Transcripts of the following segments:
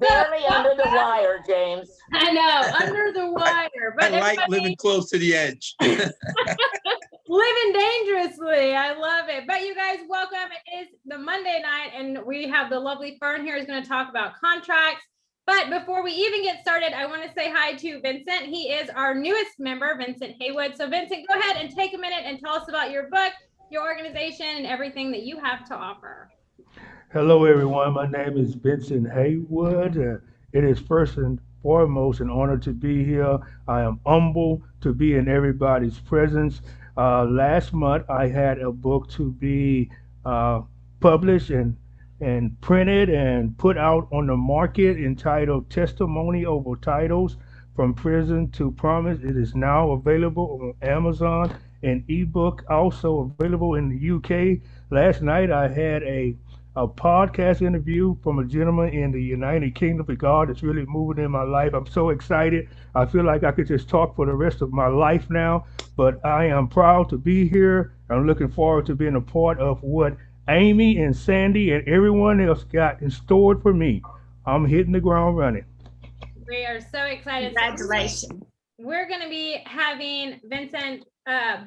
Barely under the wire, James. I know, under the wire. But I like living close to the edge. Living dangerously. I love it. But you guys, welcome. It is the Monday night, and we have the lovely Fern here who's going to talk about contracts. But before we even get started, I want to say hi to Vincent. He is our newest member, Vincent Haywood. So Vincent, go ahead and take a minute and tell us about your book, your organization, and everything that you have to offer. Hello, everyone. My name is Vincent Haywood. It is first and foremost an honor to be here. I am humble to be in everybody's presence. Last month, I had a book to be published and printed and put out on the market entitled Testimony Over Titles From Prison to Promise. It is now available on Amazon and ebook, also available in the UK. Last night, I had a podcast interview from a gentleman in the United Kingdom. God is really moving in my life. I'm so excited. I feel like I could just talk for the rest of my life now, but I am proud to be here. I'm looking forward to being a part of what Amy and Sandy and everyone else got in store for me. I'm hitting the ground running. We are so excited. Congratulations. We're going to be having Vincent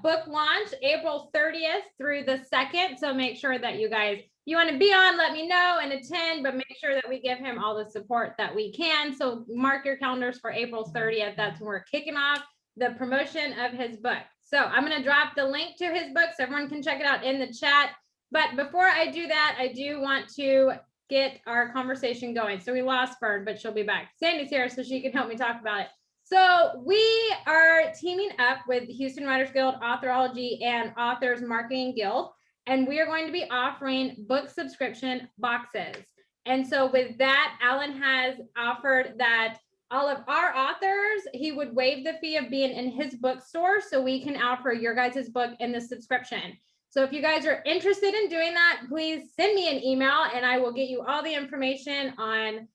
book launch April 30th through the 2nd. So make sure that you guys, you want to be on, let me know and attend, but make sure that we give him all the support that we can. So mark your calendars for April 30th. That's when we're kicking off the promotion of his book. So I'm going to drop the link to his book so everyone can check it out in the chat. But before I do that, I do want to get our conversation going. So we lost Fern, but she'll be back. Sandy's here so she can help me talk about it. So we are teaming up with Houston Writers Guild, Authorology, and Authors Marketing Guild, and we are going to be offering book subscription boxes. And so with that, Alan has offered that all of our authors, he would waive the fee of being in his bookstore so we can offer your guys' book in the subscription. So if you guys are interested in doing that, please send me an email and I will get you all the information on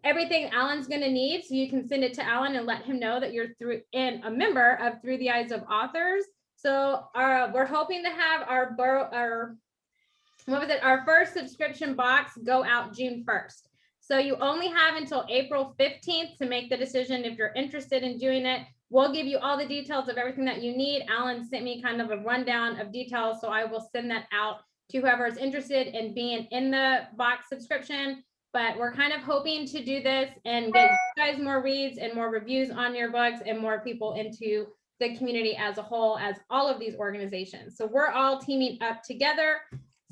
everything Alan's going to need. So you can send it to Alan and let him know that you're a member of Through the Eyes of Authors. So we're hoping to have our first subscription box go out June 1st. So you only have until April 15th to make the decision if you're interested in doing it. We'll give you all the details of everything that you need. Alan sent me kind of a rundown of details, so I will send that out to whoever is interested in being in the box subscription. But we're kind of hoping to do this and get you guys more reads and more reviews on your books and more people into the community as a whole, as all of these organizations. So we're all teaming up together.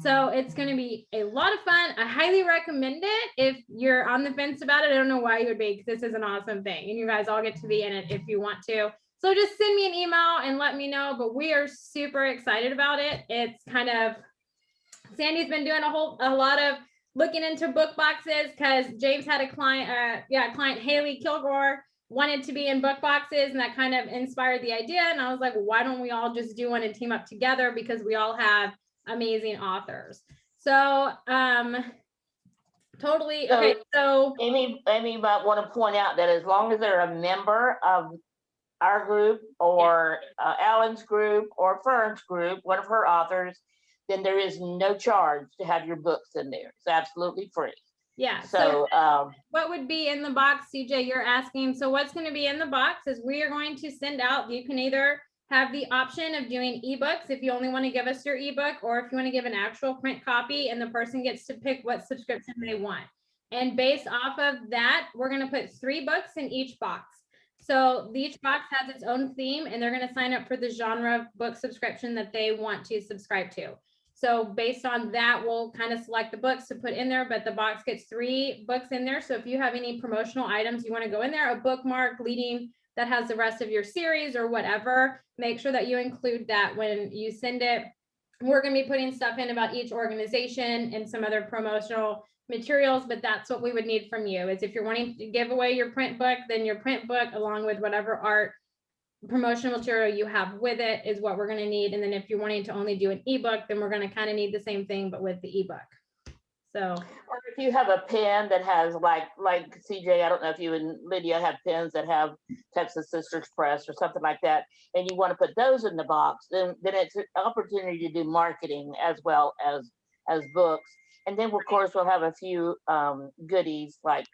So it's going to be a lot of fun. I highly recommend it if you're on the fence about it. I don't know why you would be, because this is an awesome thing and you guys all get to be in it if you want to. So just send me an email and let me know, but we are super excited about it. It's kind of, Sandy's been doing a lot of looking into book boxes because James had a client, client Haley Kilgore wanted to be in book boxes, and that kind of inspired the idea. And I was like, well, why don't we all just do one and team up together, because we all have amazing authors. So totally. Okay, so Amy might want to point out that as long as they're a member of our group or Alan's group or Fern's group, one of her authors, then there is no charge to have your books in there. It's absolutely free. Yeah. So what would be in the box, CJ, you're asking? So what's going to be in the box is we are going to send out, you can either have the option of doing ebooks if you only want to give us your ebook, or if you want to give an actual print copy, and the person gets to pick what subscription they want. And based off of that, we're going to put 3 books in each box. So each box has its own theme, and they're going to sign up for the genre of book subscription that they want to subscribe to. So based on that, we'll kind of select the books to put in there, but the box gets 3 books in there. So if you have any promotional items you want to go in there, a bookmark leading that has the rest of your series or whatever, make sure that you include that when you send it. We're going to be putting stuff in about each organization and some other promotional materials, but that's what we would need from you. Is if you're wanting to give away your print book, then your print book along with whatever art promotional material you have with it is what we're going to need. And then if you're wanting to only do an ebook, then we're going to kind of need the same thing, but with the ebook. So, or if you have a pen that has like CJ, I don't know if you and Lydia have pens that have Texas Sisters Press or something like that, and you want to put those in the box, then it's an opportunity to do marketing as well as books. And then of course we'll have a few goodies like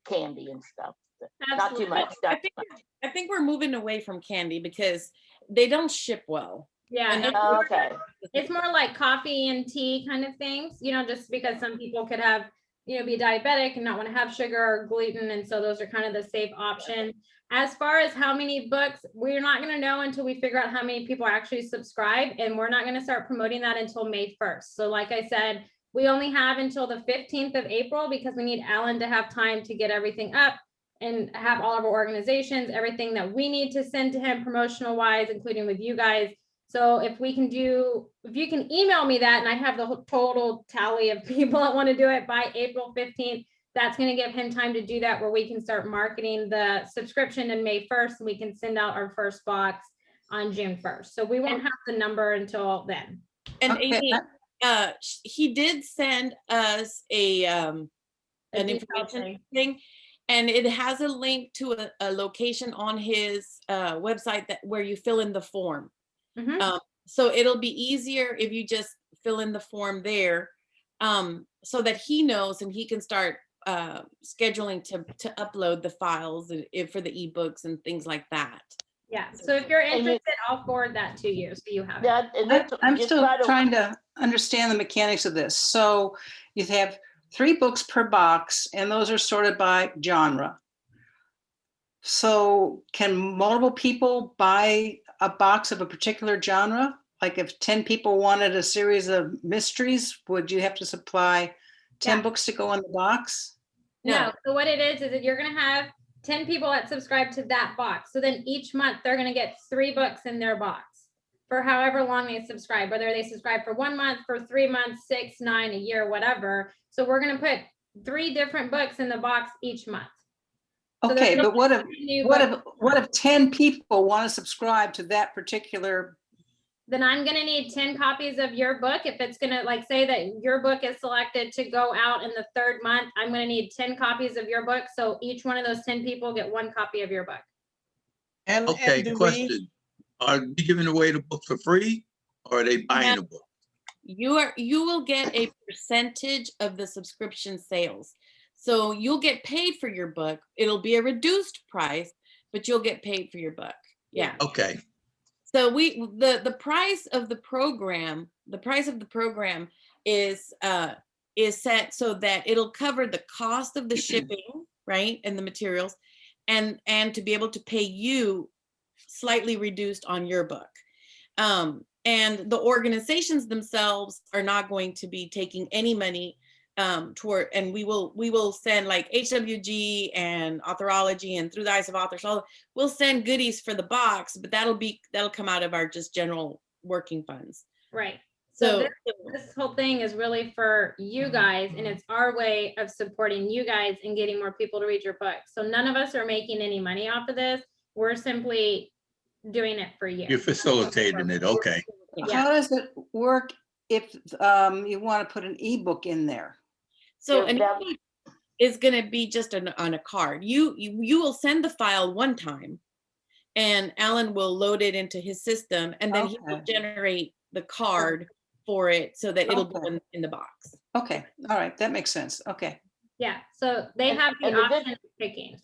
candy and stuff. Not too Absolutely. much, I not too think, much. I think we're moving away from candy because they don't ship well. Yeah, And Okay, it's more like coffee and tea kind of things, just because some people could have, be diabetic and not want to have sugar or gluten. And so those are kind of the safe options. As far as how many books, we're not going to know until we figure out how many people actually subscribe. And we're not going to start promoting that until May 1st. So like I said, we only have until the 15th of April because we need Alan to have time to get everything up and have all of our organizations, everything that we need to send to him promotional wise, including with you guys. So if you can email me that and I have the total tally of people that want to do it by April 15th, that's going to give him time to do that where we can start marketing the subscription in May 1st and we can send out our first box on June 1st. So we won't have the number until then. And Okay, Amy, he did send us an information thing, and it has a link to a location on his website where you fill in the form. Mhm. So it'll be easier if you just fill in the form there, so that he knows and he can start scheduling to upload the files for the ebooks and things like that. Yeah. So if you're And interested, I'll forward that to you so you have it. yeah, and I'm just still try to- trying to understand the mechanics of this. So you have 3 books per box, and those are sorted by genre. So can multiple people buy a box of a particular genre? Like if 10 people wanted a series of mysteries, would you have to supply 10 Yeah. books to go in the box? No. So what it is that you're going to have 10 people that subscribe to that box. So then each month they're going to get 3 books in their box for however long they subscribe, whether they subscribe for 1 month, for 3 months, 6, 9, a year, whatever. So we're going to put 3 different books in the box each month. So Okay, there's but what if new what books. if what if 10 people want to subscribe to that particular? Then I'm going to need 10 copies of your book. If it's going to say that your book is selected to go out in the 3rd month, I'm going to need 10 copies of your book. So each one of those 10 people get 1 copy of your book. And Okay, do we, question. Are we giving away the book for free or are they buying the book? You will get a percentage of the subscription sales. So you'll get paid for your book. It'll be a reduced price, but you'll get paid for your book. Yeah. Okay, So the price of the program, is set so that it'll cover the cost of the shipping, right? And the materials, and to be able to pay you slightly reduced on your book. And the organizations themselves are not going to be taking any money toward, and we will send like HWG and Authorology and Through the Eyes of Authors, we'll send goodies for the box, but that'll come out of our just general working funds. Right. So This whole thing is really for you guys, and it's our way of supporting you guys and getting more people to read your book. So none of us are making any money off of this. We're simply doing it for you. you're facilitating it, okay. Yeah. How does it work if you want to put an ebook in there? So Yeah, an that- ebook is going to be just on a card. You will send the file one time, and Alan will load it into his system, and then he will Okay. generate the card for it so that it'll go Okay. in the box. Okay, all right, that makes sense. Okay. Yeah. So they And- have the and the good- option of picking.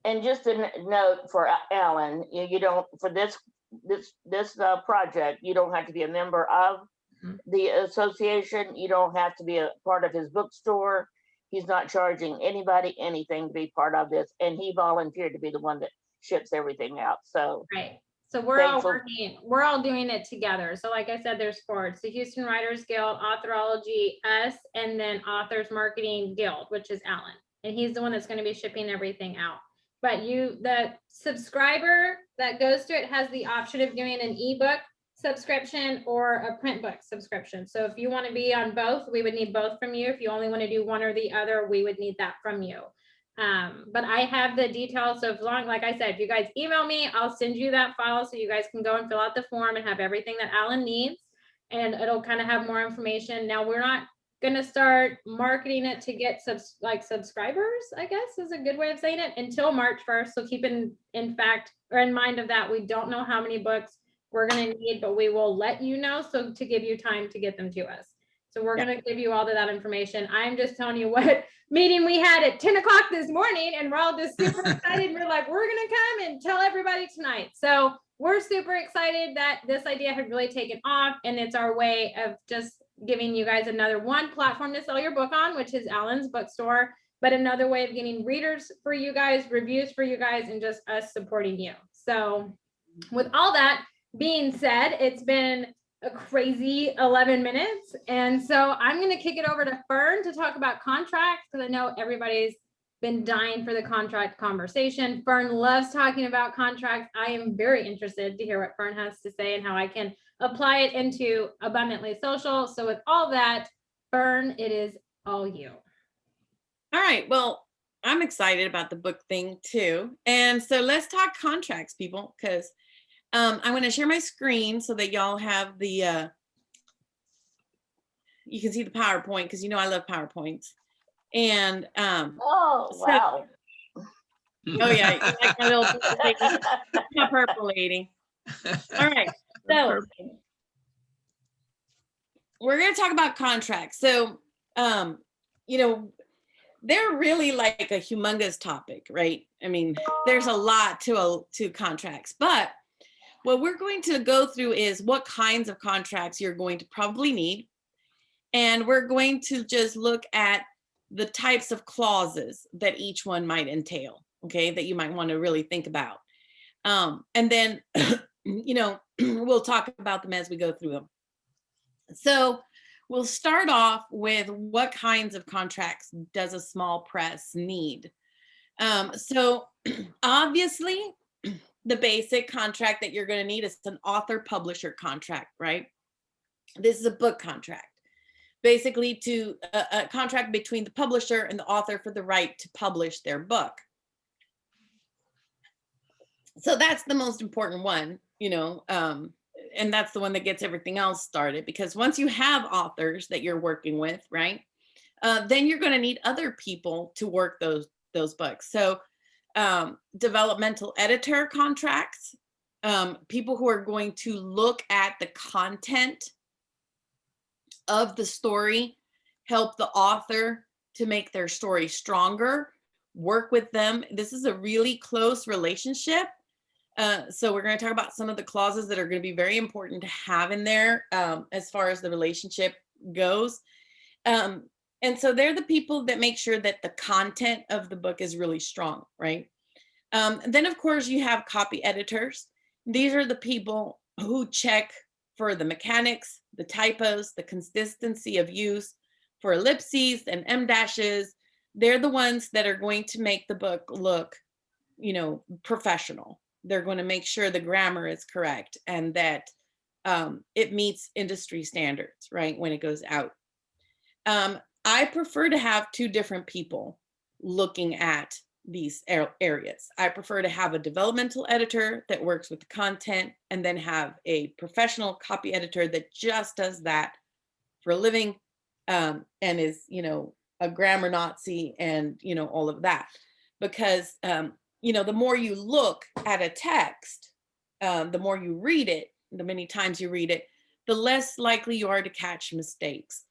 And just a note for Alan, you don't, for this project, you don't have to be a member of Mhm. the association. You don't have to be a part of his bookstore. He's not charging anybody anything to be part of this, and he volunteered to be the one that ships everything out. So Right. So we're all Thankful. we're all doing it together. So like I said, there's 4. It's the Houston Writers Guild, Authorology, us, and then Authors Marketing Guild, which is Alan. And he's the one that's going to be shipping everything out. But the subscriber that goes to it has the option of doing an ebook subscription or a print book subscription. So if you want to be on both, we would need both from you. If you only want to do one or the other, we would need that from you. But I have the details. So like I said, if you guys email me, I'll send you that file so you guys can go and fill out the form and have everything that Alan needs. And it'll kind of have more information. Now we're not going to start marketing it to get subscribers, I guess is a good way of saying it, until March 1st. So keep in mind of that. We don't know how many books we're going to need, but we will let you know. So to give you time to get them to us. So we're going to give you all of that information. I'm just telling you what meeting we had at 10 o'clock this morning, and we're all just super excited. We're like, we're going to come and tell everybody tonight. So we're super excited that this idea had really taken off, and it's our way of just giving you guys another one platform to sell your book on, which is Alan's bookstore, but another way of getting readers for you guys, reviews for you guys, and just us supporting you. So with all that being said, it's been a crazy 11 minutes. And so I'm going to kick it over to Fern to talk about contracts, because I know everybody's been dying for the contract conversation. Fern loves talking about contracts. I am very interested to hear what Fern has to say and how I can apply it into Abundantly Social. So with all that, Fern, it is all you. All right. Well, I'm excited about the book thing too. And so let's talk contracts, people, because I'm going to share my screen so that y'all have the, you can see the PowerPoint, because you know I love PowerPoints. And Oh, so- wow. oh yeah, you like my little my purple lady. All right, so we're going to talk about contracts. So, you know, they're really like a humongous topic, right? I mean, there's a lot to contracts, but what we're going to go through is what kinds of contracts you're going to probably need. And we're going to just look at the types of clauses that each one might entail, okay, that you might want to really think about. And then, you know, we'll talk about them as we go through them. So we'll start off with what kinds of contracts does a small press need? So obviously, the basic contract that you're going to need is an author-publisher contract, right? This is a book contract. Basically, to a contract between the publisher and the author for the right to publish their book. So that's the most important one, you know, and that's the one that gets everything else started, because once you have authors that you're working with, right, then you're going to need other people to work those books. So developmental editor contracts, people who are going to look at the content of the story, help the author to make their story stronger, work with them. This is a really close relationship. So we're going to talk about some of the clauses that are going to be very important to have in there as far as the relationship goes. And so they're the people that make sure that the content of the book is really strong, right? Then, of course, you have copy editors. These are the people who check for the mechanics, the typos, the consistency of use, for ellipses and em dashes. They're the ones that are going to make the book look, you know, professional. They're going to make sure the grammar is correct and that it meets industry standards, right, when it goes out. I prefer to have two different people looking at these areas. I prefer to have a developmental editor that works with the content, and then have a professional copy editor that just does that for a living, and is, you know, a grammar Nazi and, you know, all of that. Because, you know, the more you look at a text, the more you read it, the many times you read it, the less likely you are to catch mistakes.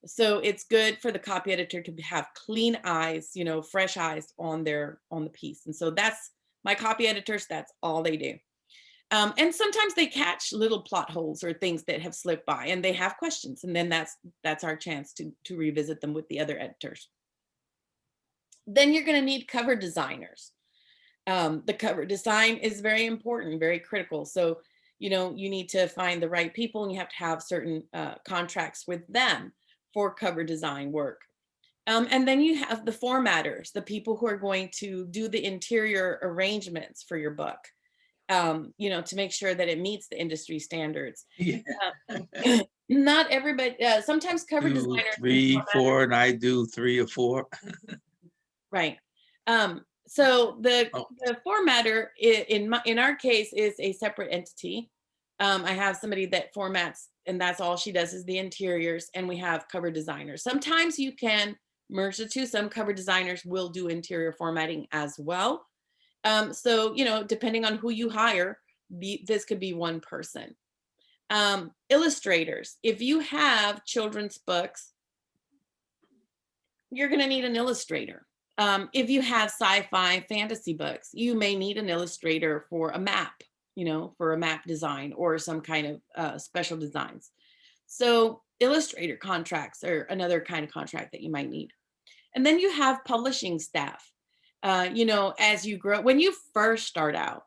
So it's good for the copy editor to have clean eyes, you know, fresh eyes on the piece. And so that's my copy editors. That's all they do. And sometimes they catch little plot holes or things that have slipped by, and they have questions. And then that's our chance to revisit them with the other editors. Then you're going to need cover designers. The cover design is very important, very critical. So, you know, you need to find the right people, and you have to have certain contracts with them for cover design work. And then you have the formatters, the people who are going to do the interior arrangements for your book, you know, to make sure that it meets the industry standards. Yeah. Not everybody, sometimes cover 2, designers. 3, 4, and I do 3 or 4. Right. So the formatter in our case is a separate entity. I have somebody that formats, and that's all she does is the interiors, and we have cover designers. Sometimes you can merge the two. Some cover designers will do interior formatting as well. So, you know, depending on who you hire, this could be one person. Illustrators. If you have children's books, you're going to need an illustrator. If you have sci-fi fantasy books, you may need an illustrator for a map, for a map design or some kind of special designs. So illustrator contracts are another kind of contract that you might need. And then you have publishing staff. As you grow, when you first start out,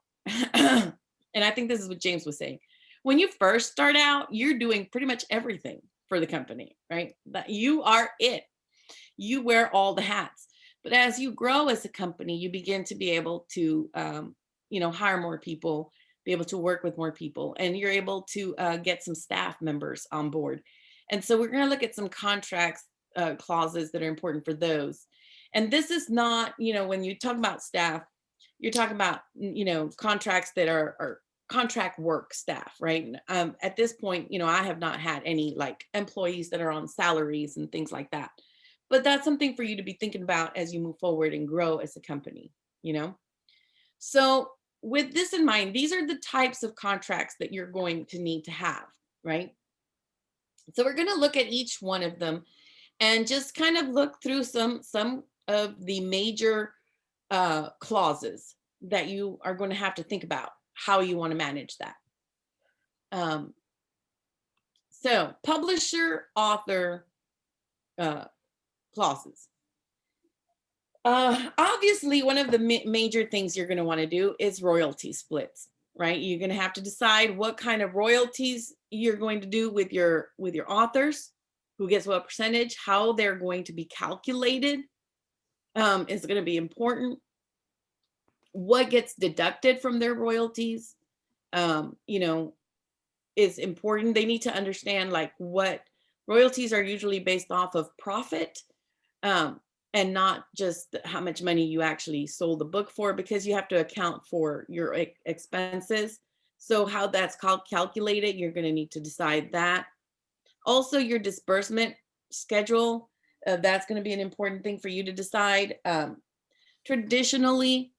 and I think this is what James was saying, when you first start out, you're doing pretty much everything for the company, right? That you are it. You wear all the hats. But as you grow as a company, you begin to be able to, hire more people, be able to work with more people, and you're able to get some staff members on board. And so we're going to look at some contracts clauses that are important for those. And this is not, when you talk about staff, you're talking about, contracts that are contract work staff, right? At this point, I have not had any like employees that are on salaries and things like that. But that's something for you to be thinking about as you move forward and grow as a company, So with this in mind, these are the types of contracts that you're going to need to have, right? So we're going to look at each one of them and just kind of look through some of the major clauses that you are going to have to think about how you want to manage that. So publisher, author clauses. Obviously, one of the major things you're going to want to do is royalty splits, right? You're going to have to decide what kind of royalties you're going to do with your authors, who gets what percentage, how they're going to be calculated is going to be important. What gets deducted from their royalties, is important. They need to understand like what royalties are usually based off of profit, and not just how much money you actually sold the book for, because you have to account for your expenses. So how that's calculated, you're going to need to decide that. Also, your disbursement schedule, that's going to be an important thing for you to decide. Traditionally,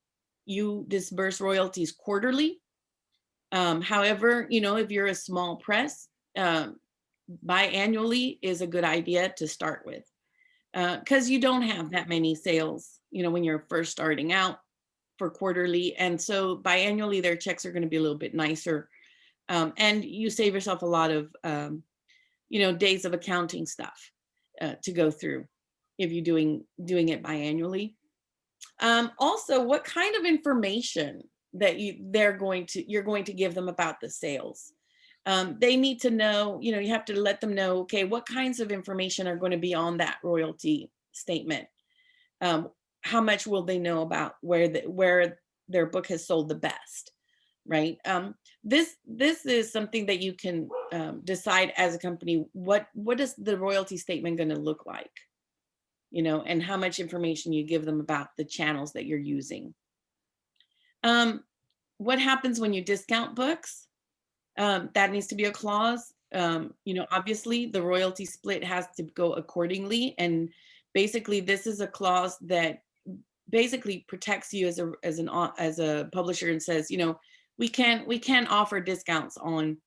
you disburse royalties quarterly. However, if you're a small press, biannually is a good idea to start with, because you don't have that many sales, when you're first starting out for quarterly. And so biannually, their checks are going to be a little bit nicer. And you save yourself a lot of, days of accounting stuff to go through if you're doing it biannually. Also, what kind of information that you're going to give them about the sales. They need to know, you have to let them know, okay, what kinds of information are going to be on that royalty statement? How much will they know about where their book has sold the best, right? This is something that you can decide as a company, what is the royalty statement going to look like, and how much information you give them about the channels that you're using. What happens when you discount books? That needs to be a clause. Obviously the royalty split has to go accordingly. And basically this is a clause that basically protects you as a publisher and says, we can offer discounts on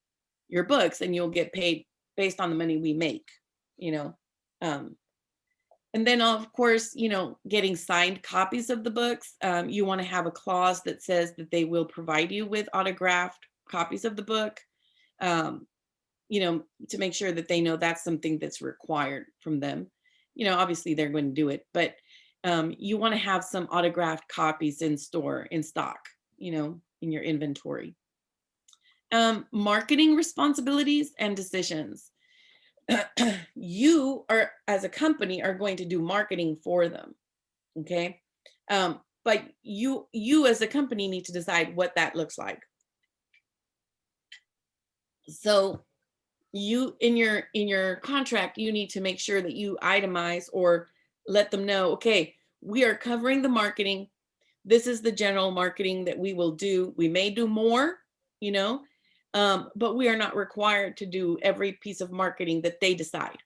your books and you'll get paid based on the money we make, and then of course, getting signed copies of the books. You want to have a clause that says that they will provide you with autographed copies of the book, to make sure that they know that's something that's required from them. Obviously they're going to do it, but you want to have some autographed copies in stock, in your inventory. Marketing responsibilities and decisions. You are, as a company, are going to do marketing for them, okay? But you as a company need to decide what that looks like. So you in your contract, you need to make sure that you itemize or let them know, okay, we are covering the marketing. This is the general marketing that we will do. We may do more, but we are not required to do every piece of marketing that they decide.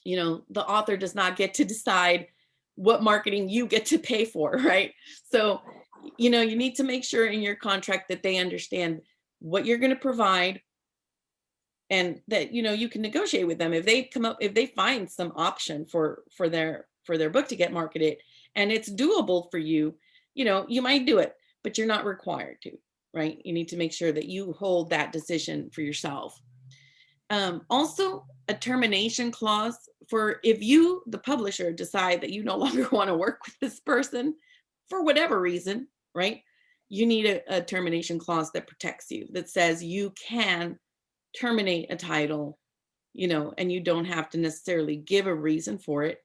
The author does not get to decide what marketing you get to pay for, right? So, you need to make sure in your contract that they understand what you're going to provide, and that, you know, you can negotiate with them if they come up, if they find some option for their book to get marketed and it's doable for you, you know, you might do it, but you're not required to, right? You need to make sure that you hold that decision for yourself. Also, a termination clause for if you, the publisher, decide that you no longer want to work with this person for whatever reason, right? You need a termination clause that protects you, that says you can terminate a title, you know, and you don't have to necessarily give a reason for it.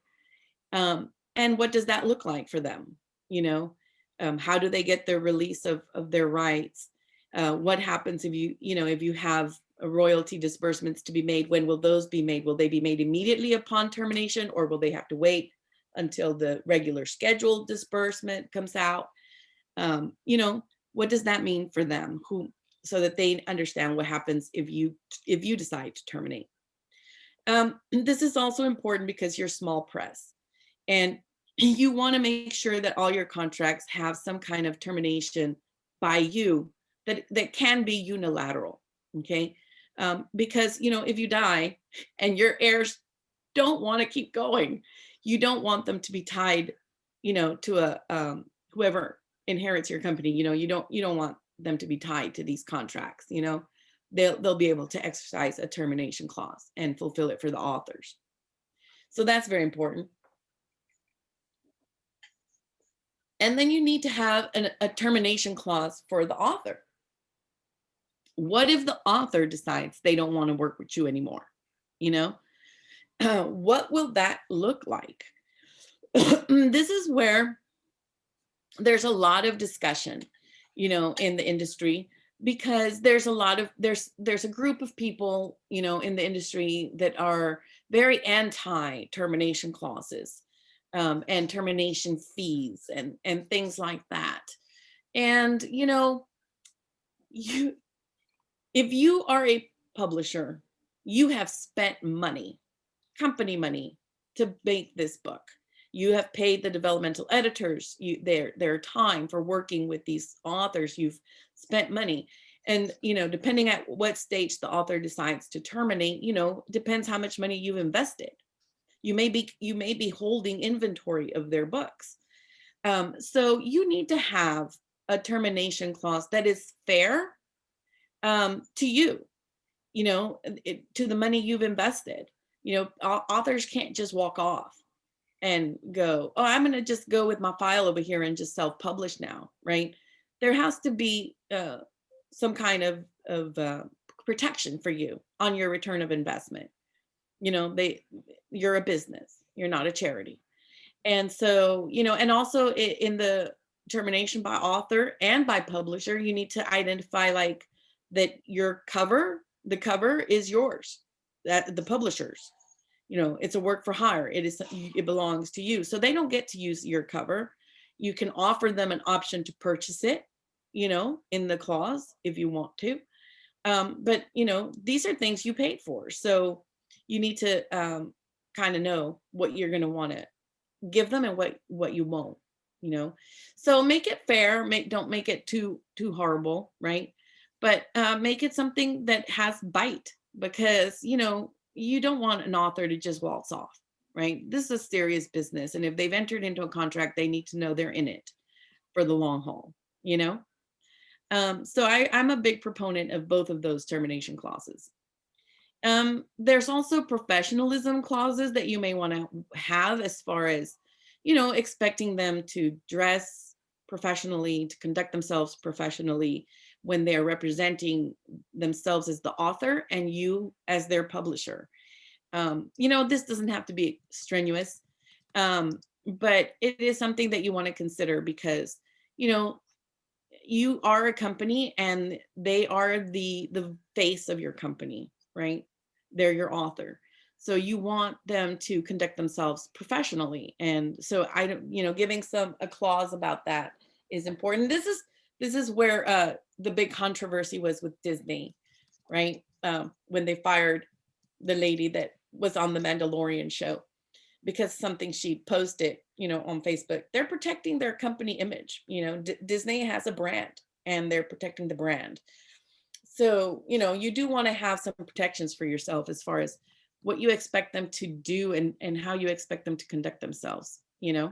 And what does that look like for them? You know, how do they get their release of their rights? What happens if if you have royalty disbursements to be made? When will those be made? Will they be made immediately upon termination, or will they have to wait until the regular scheduled disbursement comes out? You know, what does that mean for them, so that they understand what happens if you decide to terminate. This is also important because you're small press, and you want to make sure that all your contracts have some kind of termination by you that can be unilateral. Okay. Because, you know, if you die and your heirs don't want to keep going, you don't want them to be tied, you know, to a whoever inherits your company. You know, you don't want them to be tied to these contracts. You know, they'll be able to exercise a termination clause and fulfill it for the authors. So that's very important. And then you need to have a termination clause for the author. What if the author decides they don't want to work with you anymore? You know, what will that look like? This is where there's a lot of discussion, you know, in the industry, because there's a group of people, you know, in the industry that are very anti termination clauses, and termination fees and things like that. And, you know, if you are a publisher, you have spent money, company money, to make this book. You have paid the developmental editors their time for working with these authors. You've spent money. And, you know, depending at what stage the author decides to terminate, you know, depends how much money you've invested. You may be holding inventory of their books. So you need to have a termination clause that is fair, to you, you know, to the money you've invested. You know, authors can't just walk off and go, oh, I'm going to just go with my file over here and just self-publish now, right? There has to be some kind of protection for you on your return of investment. You know, you're a business, you're not a charity. And so, you know, and also in the termination by author and by publisher, you need to identify like that the cover is yours, that the publisher's. You know, it's a work for hire. It belongs to you. So they don't get to use your cover. You can offer them an option to purchase it, you know, in the clause if you want to. But, you know, these are things you paid for. So you need to kind of know what you're going to want to give them and what you won't, you know. So make it fair. Don't make it too horrible, right? But make it something that has bite, because, you know, you don't want an author to just waltz off, right? This is a serious business. And if they've entered into a contract, they need to know they're in it for the long haul, you know? So I'm a big proponent of both of those termination clauses. There's also professionalism clauses that you may want to have, as far as, you know, expecting them to dress professionally, to conduct themselves professionally when they're representing themselves as the author and you as their publisher. You know, this doesn't have to be strenuous, but it is something that you want to consider, because, you know, you are a company and they are the face of your company, right? They're your author. So you want them to conduct themselves professionally. And so you know, giving a clause about that is important. This is where the big controversy was with Disney, right? When they fired the lady that was on the Mandalorian show because something she posted, you know, on Facebook. They're protecting their company image. You know, Disney has a brand and they're protecting the brand. So, you know, you do want to have some protections for yourself as far as what you expect them to do and how you expect them to conduct themselves, you know.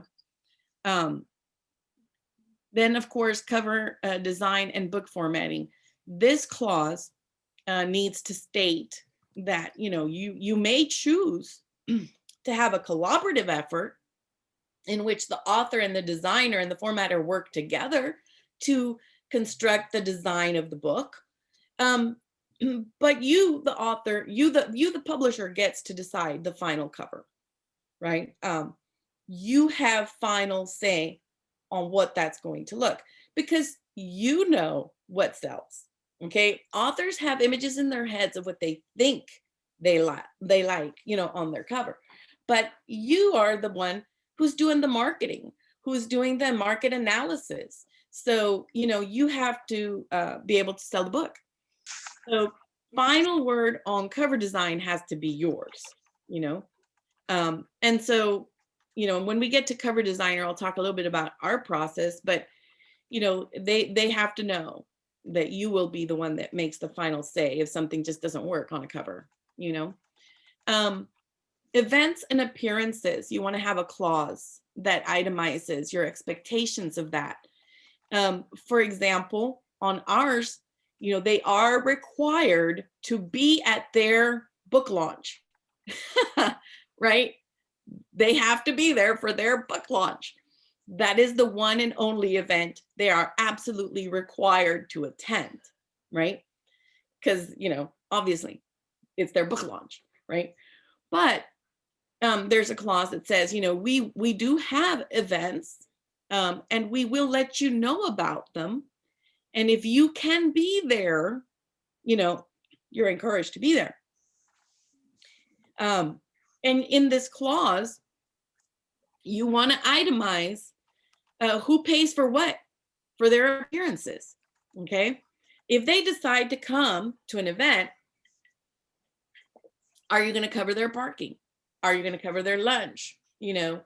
Then, of course, cover design and book formatting. This clause needs to state that, you know, you may choose to have a collaborative effort in which the author and the designer and the formatter work together to construct the design of the book. But you, the author, you the publisher, gets to decide the final cover, right? You have final say on what that's going to look, because you know what sells. Okay, authors have images in their heads of what they think they like, you know, on their cover, but you are the one who's doing the marketing, who's doing the market analysis. So, you know, you have to be able to sell the book. So final word on cover design has to be yours, you know. And so, you know, when we get to cover designer, I'll talk a little bit about our process, but, you know, they have to know that you will be the one that makes the final say if something just doesn't work on a cover, you know. Events and appearances, you want to have a clause that itemizes your expectations of that. For example, on ours, you know, they are required to be at their book launch, right? They have to be there for their book launch. That is the one and only event they are absolutely required to attend, right? Because, you know, obviously it's their book launch, right? But there's a clause that says, you know, we do have events and we will let you know about them. And if you can be there, you know, you're encouraged to be there. And in this clause, you want to itemize who pays for what for their appearances. Okay. If they decide to come to an event, are you going to cover their parking? Are you going to cover their lunch? You know,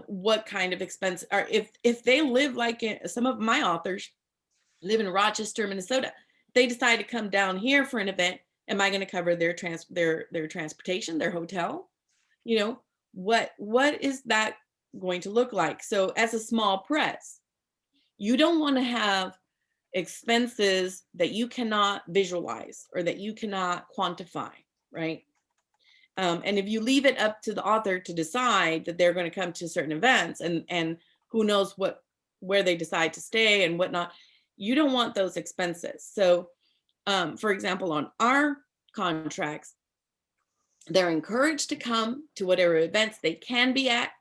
what kind of expense are, if they live like some of my authors live in Rochester, Minnesota, they decide to come down here for an event, am I going to cover their transportation, their hotel? You know, what is that going to look like? So as a small press, you don't want to have expenses that you cannot visualize or that you cannot quantify, right? And if you leave it up to the author to decide that they're going to come to certain events and who knows where they decide to stay and whatnot, you don't want those expenses. So, for example, on our contracts, they're encouraged to come to whatever events they can be at.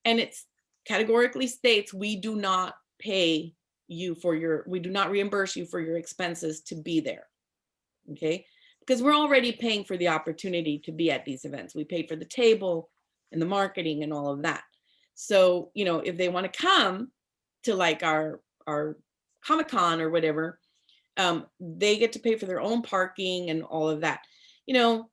And it's categorically states, we do not pay you for we do not reimburse you for your expenses to be there. Okay. Because we're already paying for the opportunity to be at these events. We pay for the table and the marketing and all of that. So, you know, if they want to come to like our Comic-Con or whatever, they get to pay for their own parking and all of that. You know,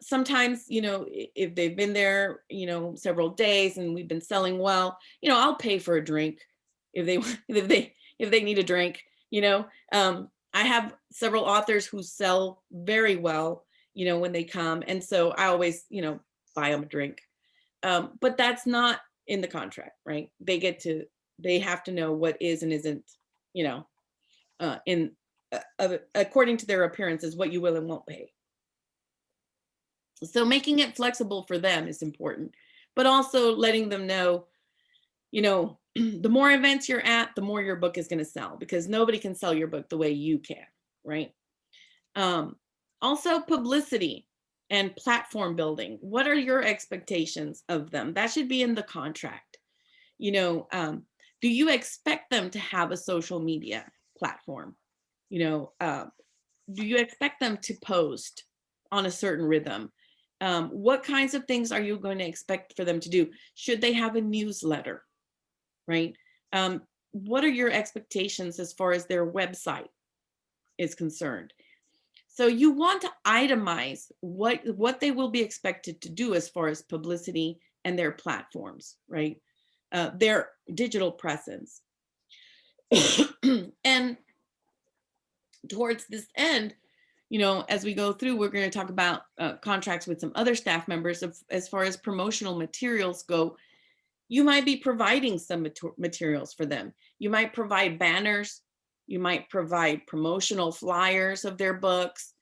sometimes, you know, if they've been there, you know, several days and we've been selling well, you know, I'll pay for a drink if they need a drink, you know. I have several authors who sell very well, you know, when they come. And so I always, you know, buy them a drink. But that's not in the contract, right? They have to know what is and isn't, you know, according to their appearances, what you will and won't pay. So making it flexible for them is important, but also letting them know, you know, the more events you're at, the more your book is going to sell, because nobody can sell your book the way you can, right? Also publicity and platform building. What are your expectations of them? That should be in the contract. You know, do you expect them to have a social media platform? You know, do you expect them to post on a certain rhythm? What kinds of things are you going to expect for them to do? Should they have a newsletter, right? What are your expectations as far as their website is concerned? So you want to itemize what they will be expected to do as far as publicity and their platforms, right? Their digital presence. And towards this end, you know, as we go through, we're going to talk about contracts with some other staff members as far as promotional materials go. You might be providing some materials for them. You might provide banners. You might provide promotional flyers of their books.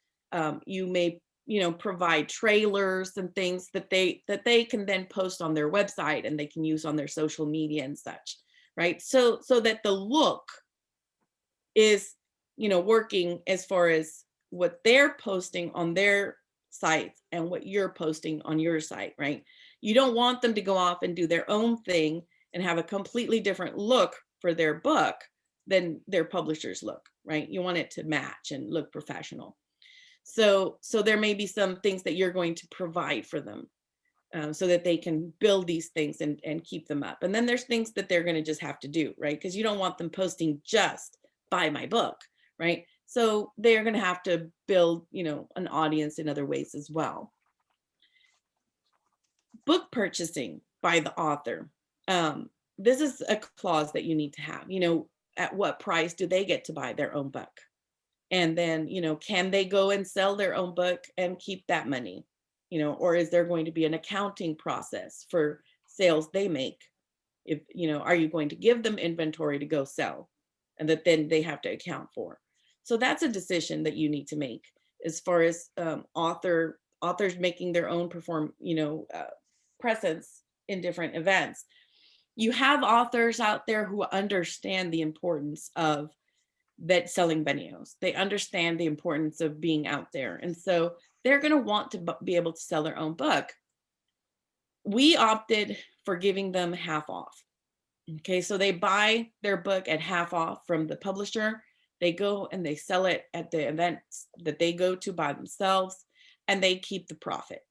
You may, you know, provide trailers and things that they can then post on their website and they can use on their social media and such, right? So that the look is, you know, working as far as what they're posting on their site and what you're posting on your site, right? You don't want them to go off and do their own thing and have a completely different look for their book than their publisher's look, right? You want it to match and look professional. So there may be some things that you're going to provide for them so that they can build these things and keep them up. And then there's things that they're going to just have to do, right? Because you don't want them posting just buy my book, right? So they're going to have to build, you know, an audience in other ways as well. Book purchasing by the author. This is a clause that you need to have, you know, at what price do they get to buy their own book? And then, you know, can they go and sell their own book and keep that money? You know, or is there going to be an accounting process for sales they make? If, you know, are you going to give them inventory to go sell and that then they have to account for? So that's a decision that you need to make as far as authors making their own presence in different events. You have authors out there who understand the importance of that selling venues. They understand the importance of being out there. And so they're going to want to be able to sell their own book. We opted for giving them half off. Okay, so they buy their book at half off from the publisher. They go and they sell it at the events that they go to by themselves, and they keep the profit,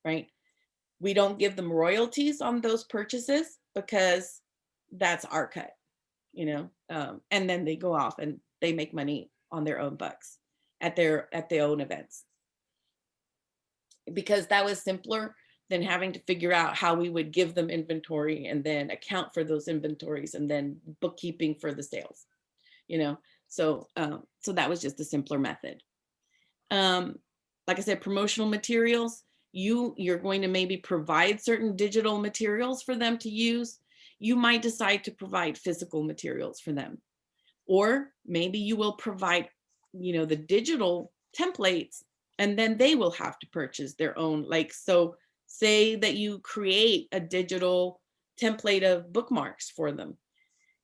right? We don't give them royalties on those purchases because that's our cut, you know, and then they go off and they make money on their own books at their own events. Because that was simpler than having to figure out how we would give them inventory and then account for those inventories and then bookkeeping for the sales, you know. So that was just a simpler method. Like I said, promotional materials, you're going to maybe provide certain digital materials for them to use. You might decide to provide physical materials for them. Or maybe you will provide, you know, the digital templates, and then they will have to purchase their own. Like, so say that you create a digital template of bookmarks for them.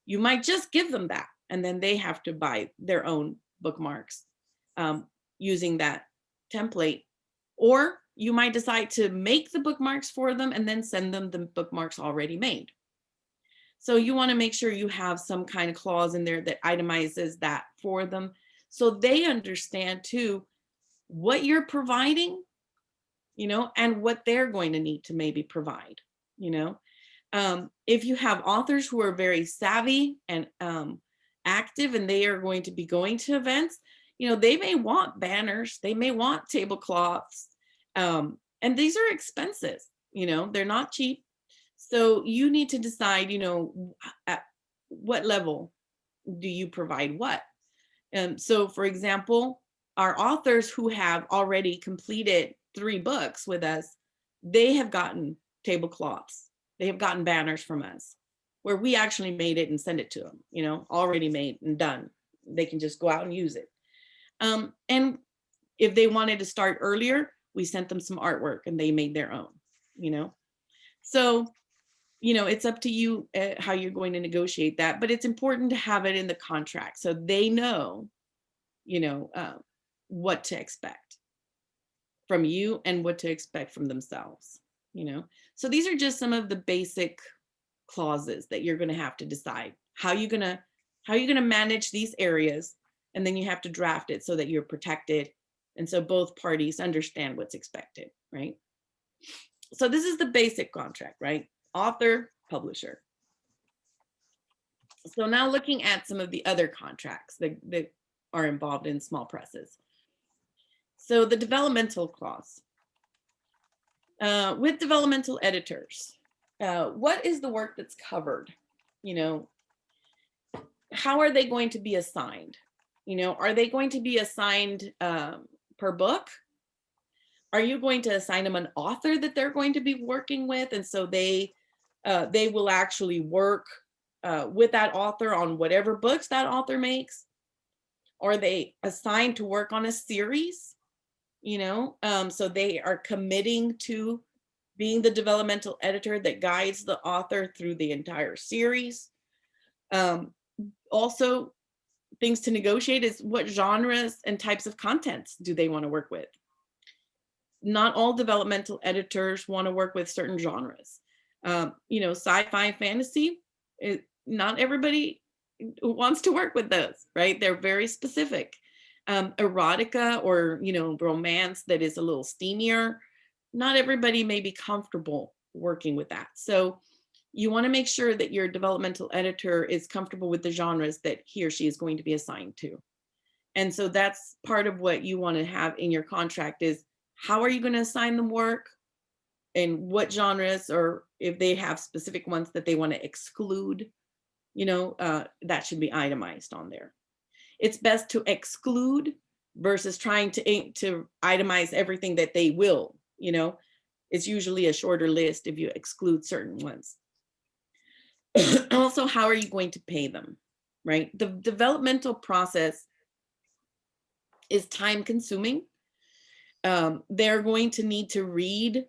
You might just give them that, and then they have to buy their own bookmarks using that template. Or you might decide to make the bookmarks for them and then send them the bookmarks already made. So you want to make sure you have some kind of clause in there that itemizes that for them, so they understand too what you're providing, you know, and what they're going to need to maybe provide, you know. If you have authors who are very savvy and active and they are going to be going to events, you know, they may want banners, they may want tablecloths, and these are expensive, you know, they're not cheap. So you need to decide, you know, at what level do you provide what? So for example, our authors who have already completed 3 books with us, they have gotten tablecloths. They have gotten banners from us where we actually made it and send it to them, you know, already made and done. They can just go out and use it. And if they wanted to start earlier, we sent them some artwork and they made their own, you know. So, you know, it's up to you how you're going to negotiate that, but it's important to have it in the contract so they know, you know, what to expect from you and what to expect from themselves, you know. So these are just some of the basic clauses that you're going to have to decide how you're going to manage these areas, and then you have to draft it so that you're protected and so both parties understand what's expected, right? So this is the basic contract, right? Author, publisher. So now looking at some of the other contracts that are involved in small presses. So the developmental clause. With developmental editors, what is the work that's covered? You know, how are they going to be assigned? Are they going to be assigned per book? Are you going to assign them an author that they're going to be working with? And so they will actually work with that author on whatever books that author makes? Are they assigned to work on a series? So they are committing to being the developmental editor that guides the author through the entire series. Also, things to negotiate is what genres and types of contents do they want to work with? Not all developmental editors want to work with certain genres. Sci-fi, fantasy, not everybody wants to work with those, right? They're very specific. Erotica or, romance that is a little steamier, not everybody may be comfortable working with that. So you want to make sure that your developmental editor is comfortable with the genres that he or she is going to be assigned to. And so that's part of what you want to have in your contract is how are you going to assign them work and what genres, or if they have specific ones that they want to exclude, that should be itemized on there. It's best to exclude versus trying to itemize everything that they will, it's usually a shorter list if you exclude certain ones. Also, how are you going to pay them, right? The developmental process is time consuming. They're going to need to read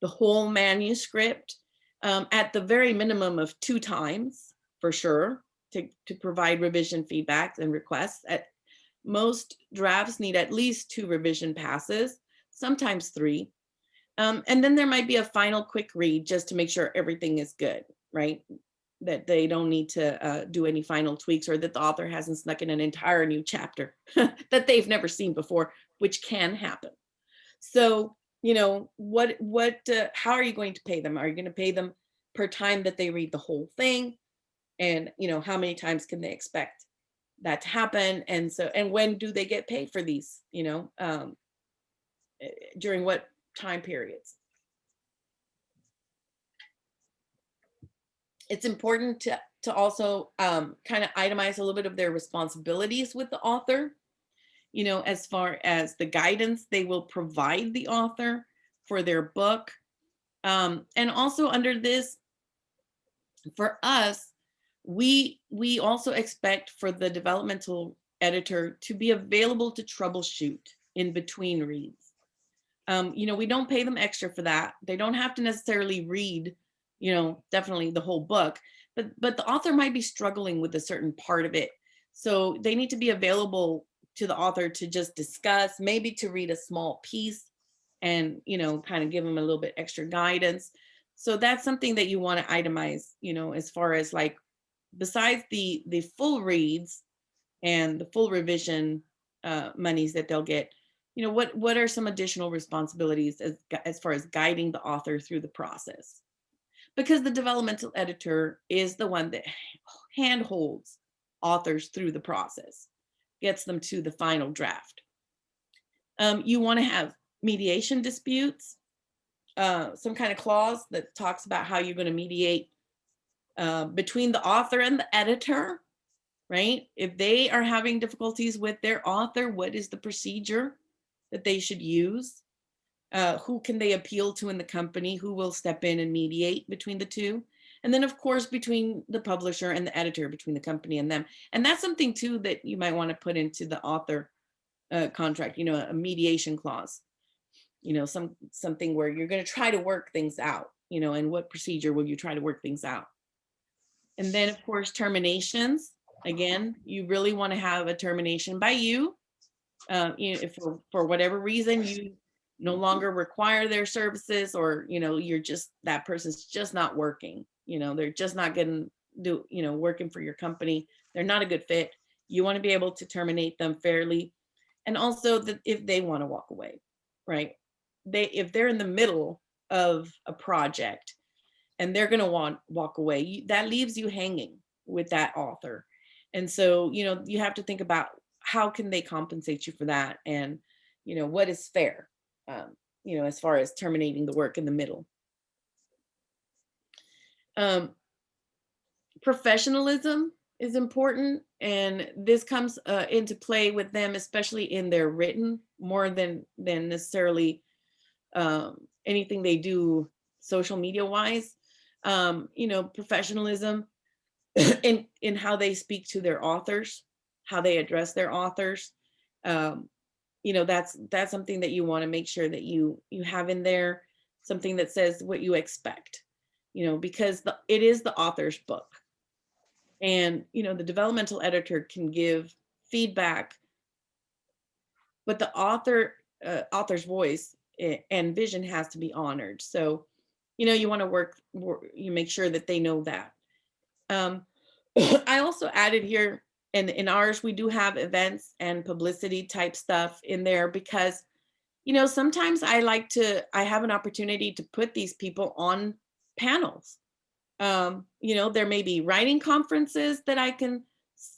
the whole manuscript at the very minimum of 2 times for sure to provide revision feedback and requests. At most drafts need at least 2 revision passes, sometimes 3. And then there might be a final quick read just to make sure everything is good, right? That they don't need to do any final tweaks or that the author hasn't snuck in an entire new chapter that they've never seen before, which can happen. So, how are you going to pay them? Are you going to pay them per time that they read the whole thing? And, how many times can they expect that to happen? And when do they get paid for these, during what time periods? It's important to also kind of itemize a little bit of their responsibilities with the author, as far as the guidance they will provide the author for their book. And also under this, for us, we also expect for the developmental editor to be available to troubleshoot in between reads. We don't pay them extra for that. They don't have to necessarily read, definitely the whole book, but the author might be struggling with a certain part of it. So they need to be available to the author to just discuss, maybe to read a small piece and, kind of give them a little bit extra guidance. So that's something that you want to itemize, as far as like, besides the full reads and the full revision monies that they'll get, what are some additional responsibilities as far as guiding the author through the process? Because the developmental editor is the one that handholds authors through the process, gets them to the final draft. You want to have mediation disputes, some kind of clause that talks about how you're going to mediate between the author and the editor, right? If they are having difficulties with their author, what is the procedure that they should use? Who can they appeal to in the company? Who will step in and mediate between the two? And then, of course, between the publisher and the editor, between the company and them. And that's something, too, that you might want to put into the author contract, a mediation clause, something where you're going to try to work things out, and what procedure will you try to work things out? And then, of course, terminations. Again, you really want to have a termination by you. If for whatever reason you no longer require their services, or you're just, that person's just not working, they're just not getting working for your company, they're not a good fit, you want to be able to terminate them fairly. And also that if they want to walk away, right, if they're in the middle of a project and they're going to walk away, that leaves you hanging with that author. And so you have to think about how can they compensate you for that, and what is fair, as far as terminating the work in the middle. Professionalism is important, and this comes into play with them, especially in their written, more than necessarily anything they do social media wise. You know, professionalism in how they speak to their authors, how they address their authors. You know, that's something that you want to make sure that you have in there, something that says what you expect, you know, because it is the author's book. And, you know, the developmental editor can give feedback, but the author's voice and vision has to be honored. So, you know, you want to you make sure that they know that. I also added here, and in ours, we do have events and publicity type stuff in there because, you know, sometimes I have an opportunity to put these people on panels. You know, there may be writing conferences that I can,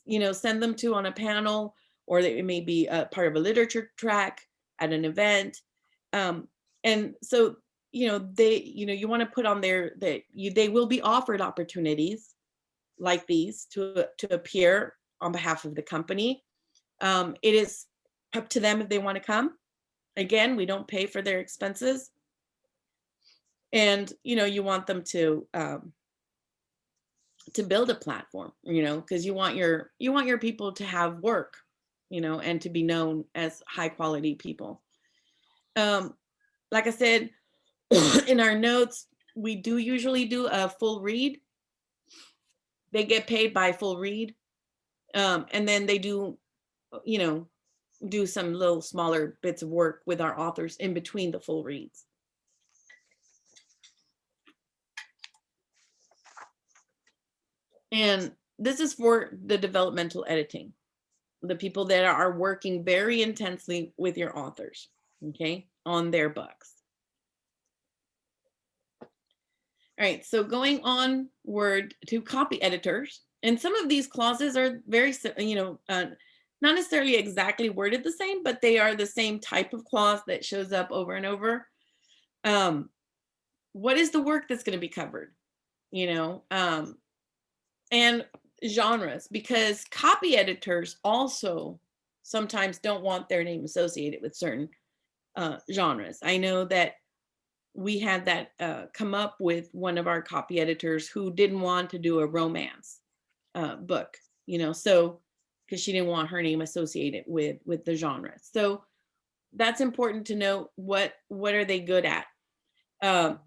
you know, send them to on a panel, or it may be a part of a literature track at an event. And so, you know, you want to put on there that they will be offered opportunities like these to appear on behalf of the company. It is up to them if they want to come. Again, we don't pay for their expenses. And, you know, you want them to build a platform, you know, because you want your people to have work, you know, and to be known as high quality people. Like I said, in our notes, we do usually do a full read. They get paid by full read. And then they do, you know, do some little smaller bits of work with our authors in between the full reads. And this is for the developmental editing, the people that are working very intensely with your authors, okay, on their books. All right, so going onward to copy editors, and some of these clauses are very, you know, not necessarily exactly worded the same, but they are the same type of clause that shows up over and over. What is the work that's going to be covered, you know, and genres, because copy editors also sometimes don't want their name associated with certain genres. I know that we had that come up with one of our copy editors who didn't want to do a romance book, you know, so because she didn't want her name associated with the genre. So that's important to know. What are they good at?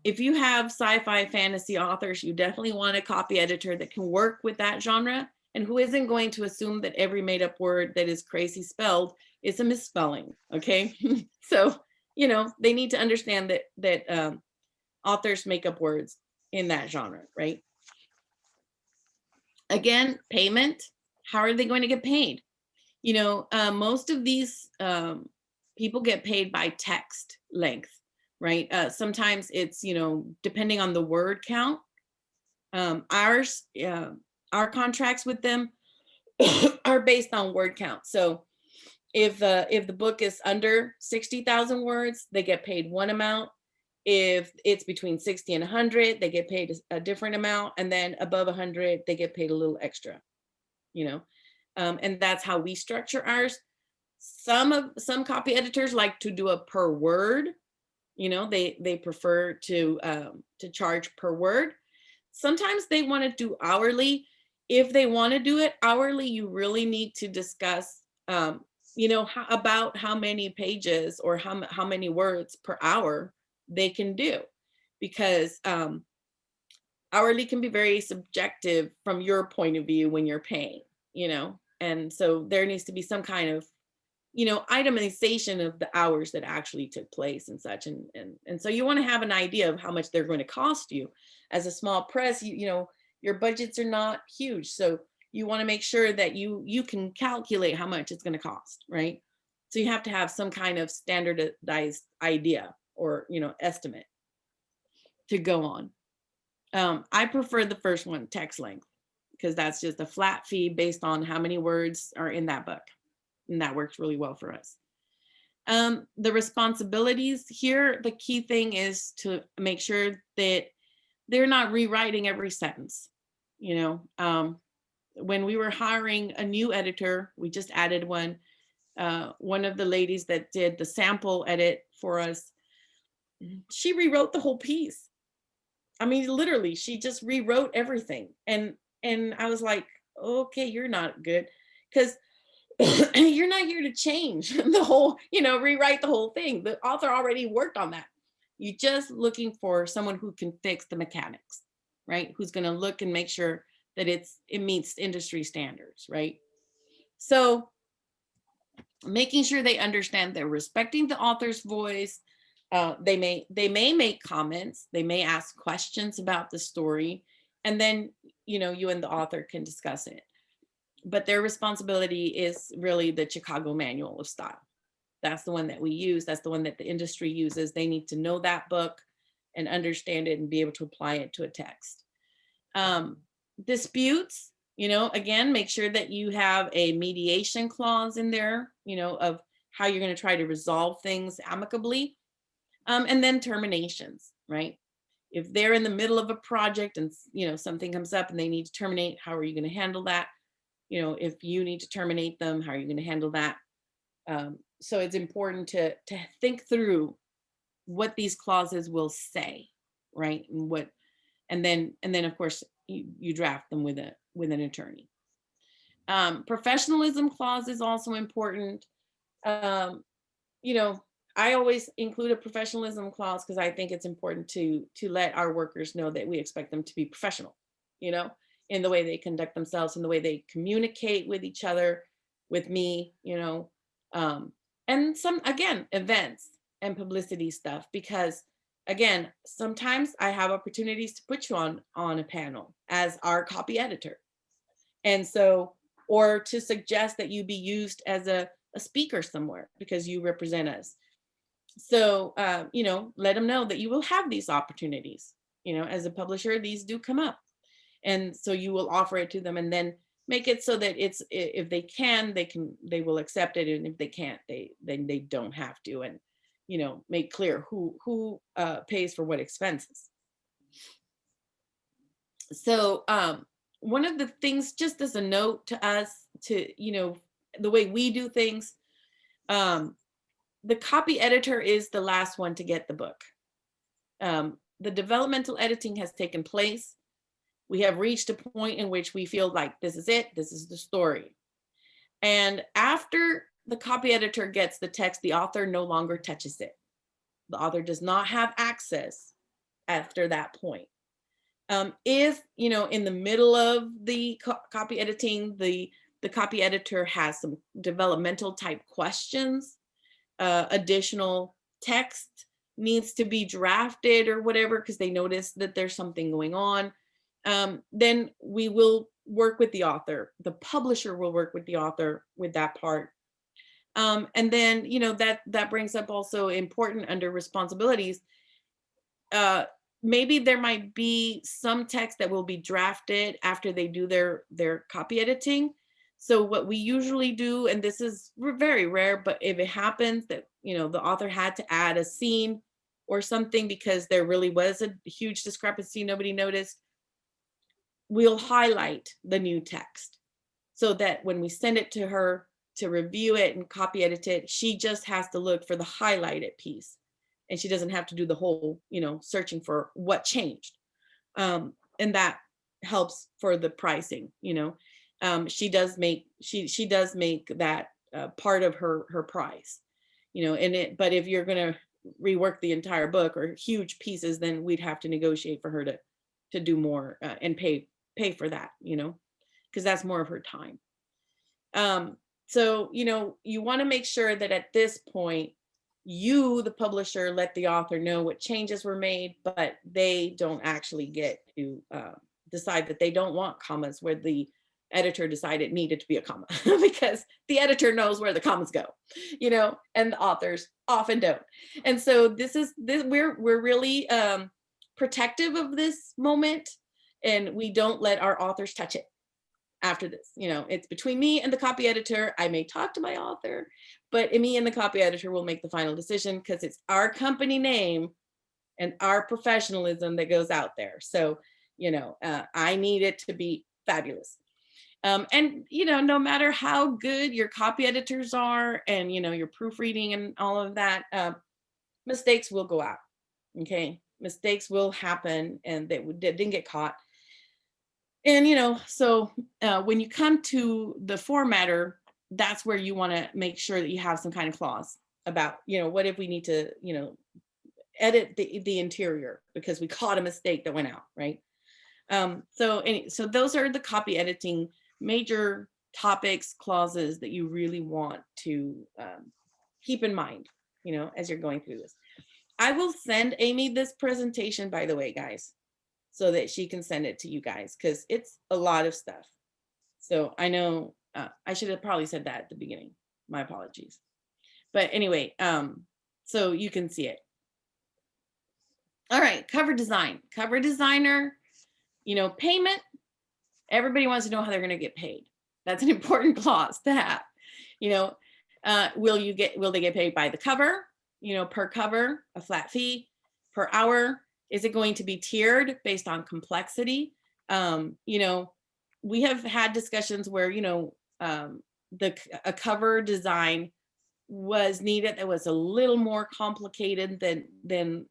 If you have sci-fi fantasy authors, you definitely want a copy editor that can work with that genre and who isn't going to assume that every made up word that is crazy spelled is a misspelling, okay? So, you know, they need to understand that authors make up words in that genre, right? Again, payment, how are they going to get paid? You know, most of these people get paid by text length, right? Sometimes it's, you know, depending on the word count. Our contracts with them are based on word count. So if the book is under 60,000 words, they get paid one amount. If it's between 60 and 100, they get paid a different amount. And then above 100, they get paid a little extra, you know? And that's how we structure ours. Some copy editors like to do a per word, you know, they prefer to charge per word. Sometimes they want to do hourly. If they want to do it hourly, you really need to discuss, you know, about how many pages or how many words per hour they can do, because hourly can be very subjective from your point of view when you're paying, you know, and so there needs to be some kind of, you know, itemization of the hours that actually took place and such. And so you want to have an idea of how much they're going to cost you. As a small press, you know, your budgets are not huge. So you want to make sure that you can calculate how much it's going to cost, right? So you have to have some kind of standardized idea or, you know, estimate to go on. I prefer the first one, text length, because that's just a flat fee based on how many words are in that book. And that works really well for us. The responsibilities here, the key thing is to make sure that they're not rewriting every sentence. You know, when we were hiring a new editor, we just added one. One of the ladies that did the sample edit for us, she rewrote the whole piece. I mean, literally, she just rewrote everything. And I was like, okay, you're not good, because you're not here to change the whole, rewrite the whole thing. The author already worked on that. You're just looking for someone who can fix the mechanics, right? Who's going to look and make sure that it meets industry standards, right? So making sure they understand they're respecting the author's voice. They may make comments, they may ask questions about the story, and then you and the author can discuss it. But their responsibility is really the Chicago Manual of Style. That's the one that we use. That's the one that the industry uses. They need to know that book and understand it and be able to apply it to a text. Disputes, again, make sure that you have a mediation clause in there, of how you're going to try to resolve things amicably. And then terminations, right? If they're in the middle of a project and something comes up and they need to terminate, how are you going to handle that? If you need to terminate them, how are you going to handle that? So it's important to think through what these clauses will say, right? And then of course you draft them with an attorney. Professionalism clause is also important. I always include a professionalism clause because I think it's important to let our workers know that we expect them to be professional, in the way they conduct themselves, in the way they communicate with each other, with me, and some, again, events and publicity stuff, because again, sometimes I have opportunities to put you on a panel as our copy editor. And so, or to suggest that you be used as a speaker somewhere because you represent us. So, let them know that you will have these opportunities. As a publisher, these do come up. And so you will offer it to them, and then make it so that it's, if they can, they will accept it. And if they can't, then they don't have to. And, make clear who pays for what expenses. So one of the things, just as a note to us, to, the way we do things, the copy editor is the last one to get the book. The developmental editing has taken place. We have reached a point in which we feel like this is it, this is the story. And after the copy editor gets the text, the author no longer touches it. The author does not have access after that point. If, in the middle of the copy editing, the copy editor has some developmental type questions, additional text needs to be drafted or whatever, because they notice that there's something going on, then we will work with the author. The publisher will work with the author with that part. And then, that brings up also important under responsibilities. Maybe there might be some text that will be drafted after they do their copy editing. So what we usually do, and this is very rare, but if it happens that, the author had to add a scene or something because there really was a huge discrepancy, nobody noticed, we'll highlight the new text so that when we send it to her to review it and copy edit it, she just has to look for the highlighted piece. And she doesn't have to do the whole, searching for what changed. And that helps for the pricing, she does make that part of her price, but if you're going to rework the entire book or huge pieces, then we'd have to negotiate for her to do more and pay for that, because that's more of her time. So, you want to make sure that at this point, you, the publisher, let the author know what changes were made, but they don't actually get to decide that they don't want commas where the editor decided needed to be a comma, because the editor knows where the commas go, and the authors often don't. And so we're really protective of this moment, and we don't let our authors touch it. After this, it's between me and the copy editor. I may talk to my author, but me and the copy editor will make the final decision, because it's our company name and our professionalism that goes out there. So, I need it to be fabulous. And, no matter how good your copy editors are and, your proofreading and all of that, mistakes will go out. Okay. Mistakes will happen and they didn't get caught. And, so when you come to the formatter, that's where you want to make sure that you have some kind of clause about, what if we need to, edit the interior because we caught a mistake that went out, right? So those are the copy editing major topics, clauses that you really want to keep in mind, as you're going through this. I will send Amy this presentation, by the way, guys, so that she can send it to you guys because it's a lot of stuff. So I know I should have probably said that at the beginning. My apologies. But anyway, so you can see it. All right, cover design. Cover designer, payment. Everybody wants to know how they're going to get paid. That's an important clause to have. Will they get paid by the cover? Per cover, a flat fee, per hour. Is it going to be tiered based on complexity? We have had discussions where, a cover design was needed that was a little more complicated than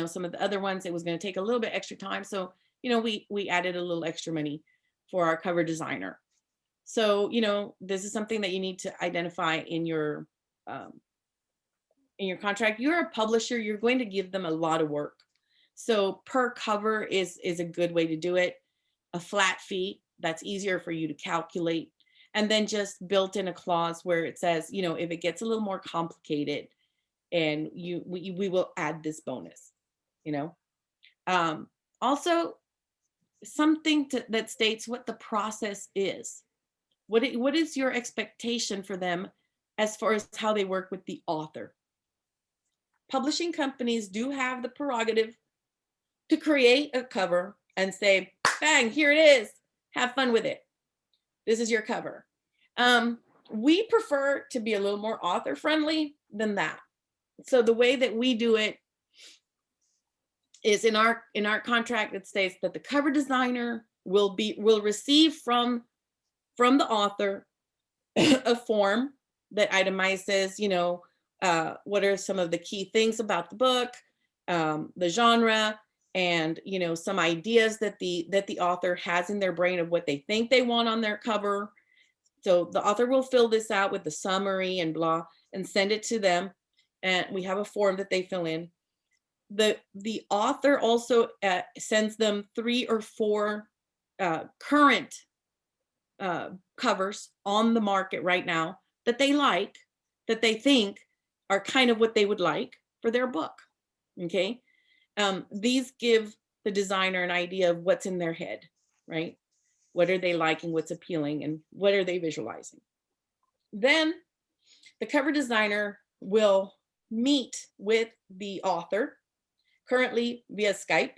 some of the other ones. It was going to take a little bit extra time. So, we added a little extra money for our cover designer. So, this is something that you need to identify in your contract. You're a publisher, you're going to give them a lot of work. So per cover is a good way to do it. A flat fee, that's easier for you to calculate. And then just built in a clause where it says, if it gets a little more complicated and we will add this bonus, Also, something that states what the process is. What is your expectation for them as far as how they work with the author? Publishing companies do have the prerogative to create a cover and say, bang, here it is. Have fun with it. This is your cover. We prefer to be a little more author friendly than that. So the way that we do it is in our contract, it states that the cover designer will receive from the author a form that itemizes, what are some of the key things about the book, the genre, and some ideas that the author has in their brain of what they think they want on their cover. So the author will fill this out with the summary and blah and send it to them, and we have a form that they fill in. The author also sends them 3 or 4 current covers on the market right now that they like, that they think are kind of what they would like for their book. Okay. These give the designer an idea of what's in their head, right? What are they liking, what's appealing, and what are they visualizing? Then the cover designer will meet with the author, currently via Skype,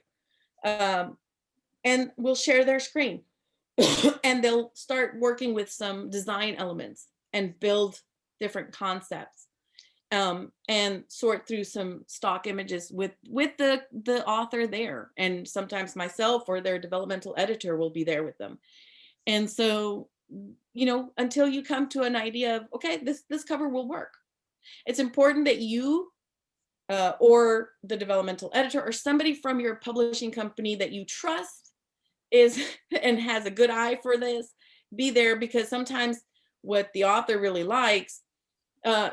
and will share their screen. And they'll start working with some design elements and build different concepts, and sort through some stock images with the author there. And sometimes myself or their developmental editor will be there with them. And so, until you come to an idea of, okay, this cover will work. It's important that you or the developmental editor or somebody from your publishing company that you trust is and has a good eye for this be there, because sometimes what the author really likes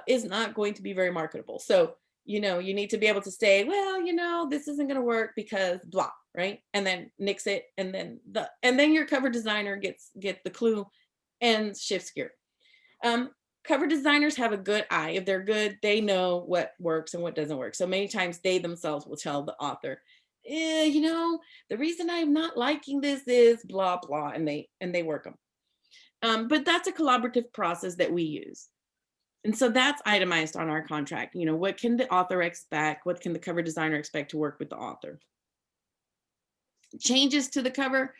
is not going to be very marketable. So you need to be able to say, well, this isn't going to work because blah, right? And then nix it, and then your cover designer gets the clue and shifts gear. Cover designers have a good eye. If they're good, they know what works and what doesn't work. So many times they themselves will tell the author, the reason I'm not liking this is blah, blah, and they work them. But that's a collaborative process that we use. And so that's itemized on our contract. What can the author expect? What can the cover designer expect to work with the author? Changes to the cover.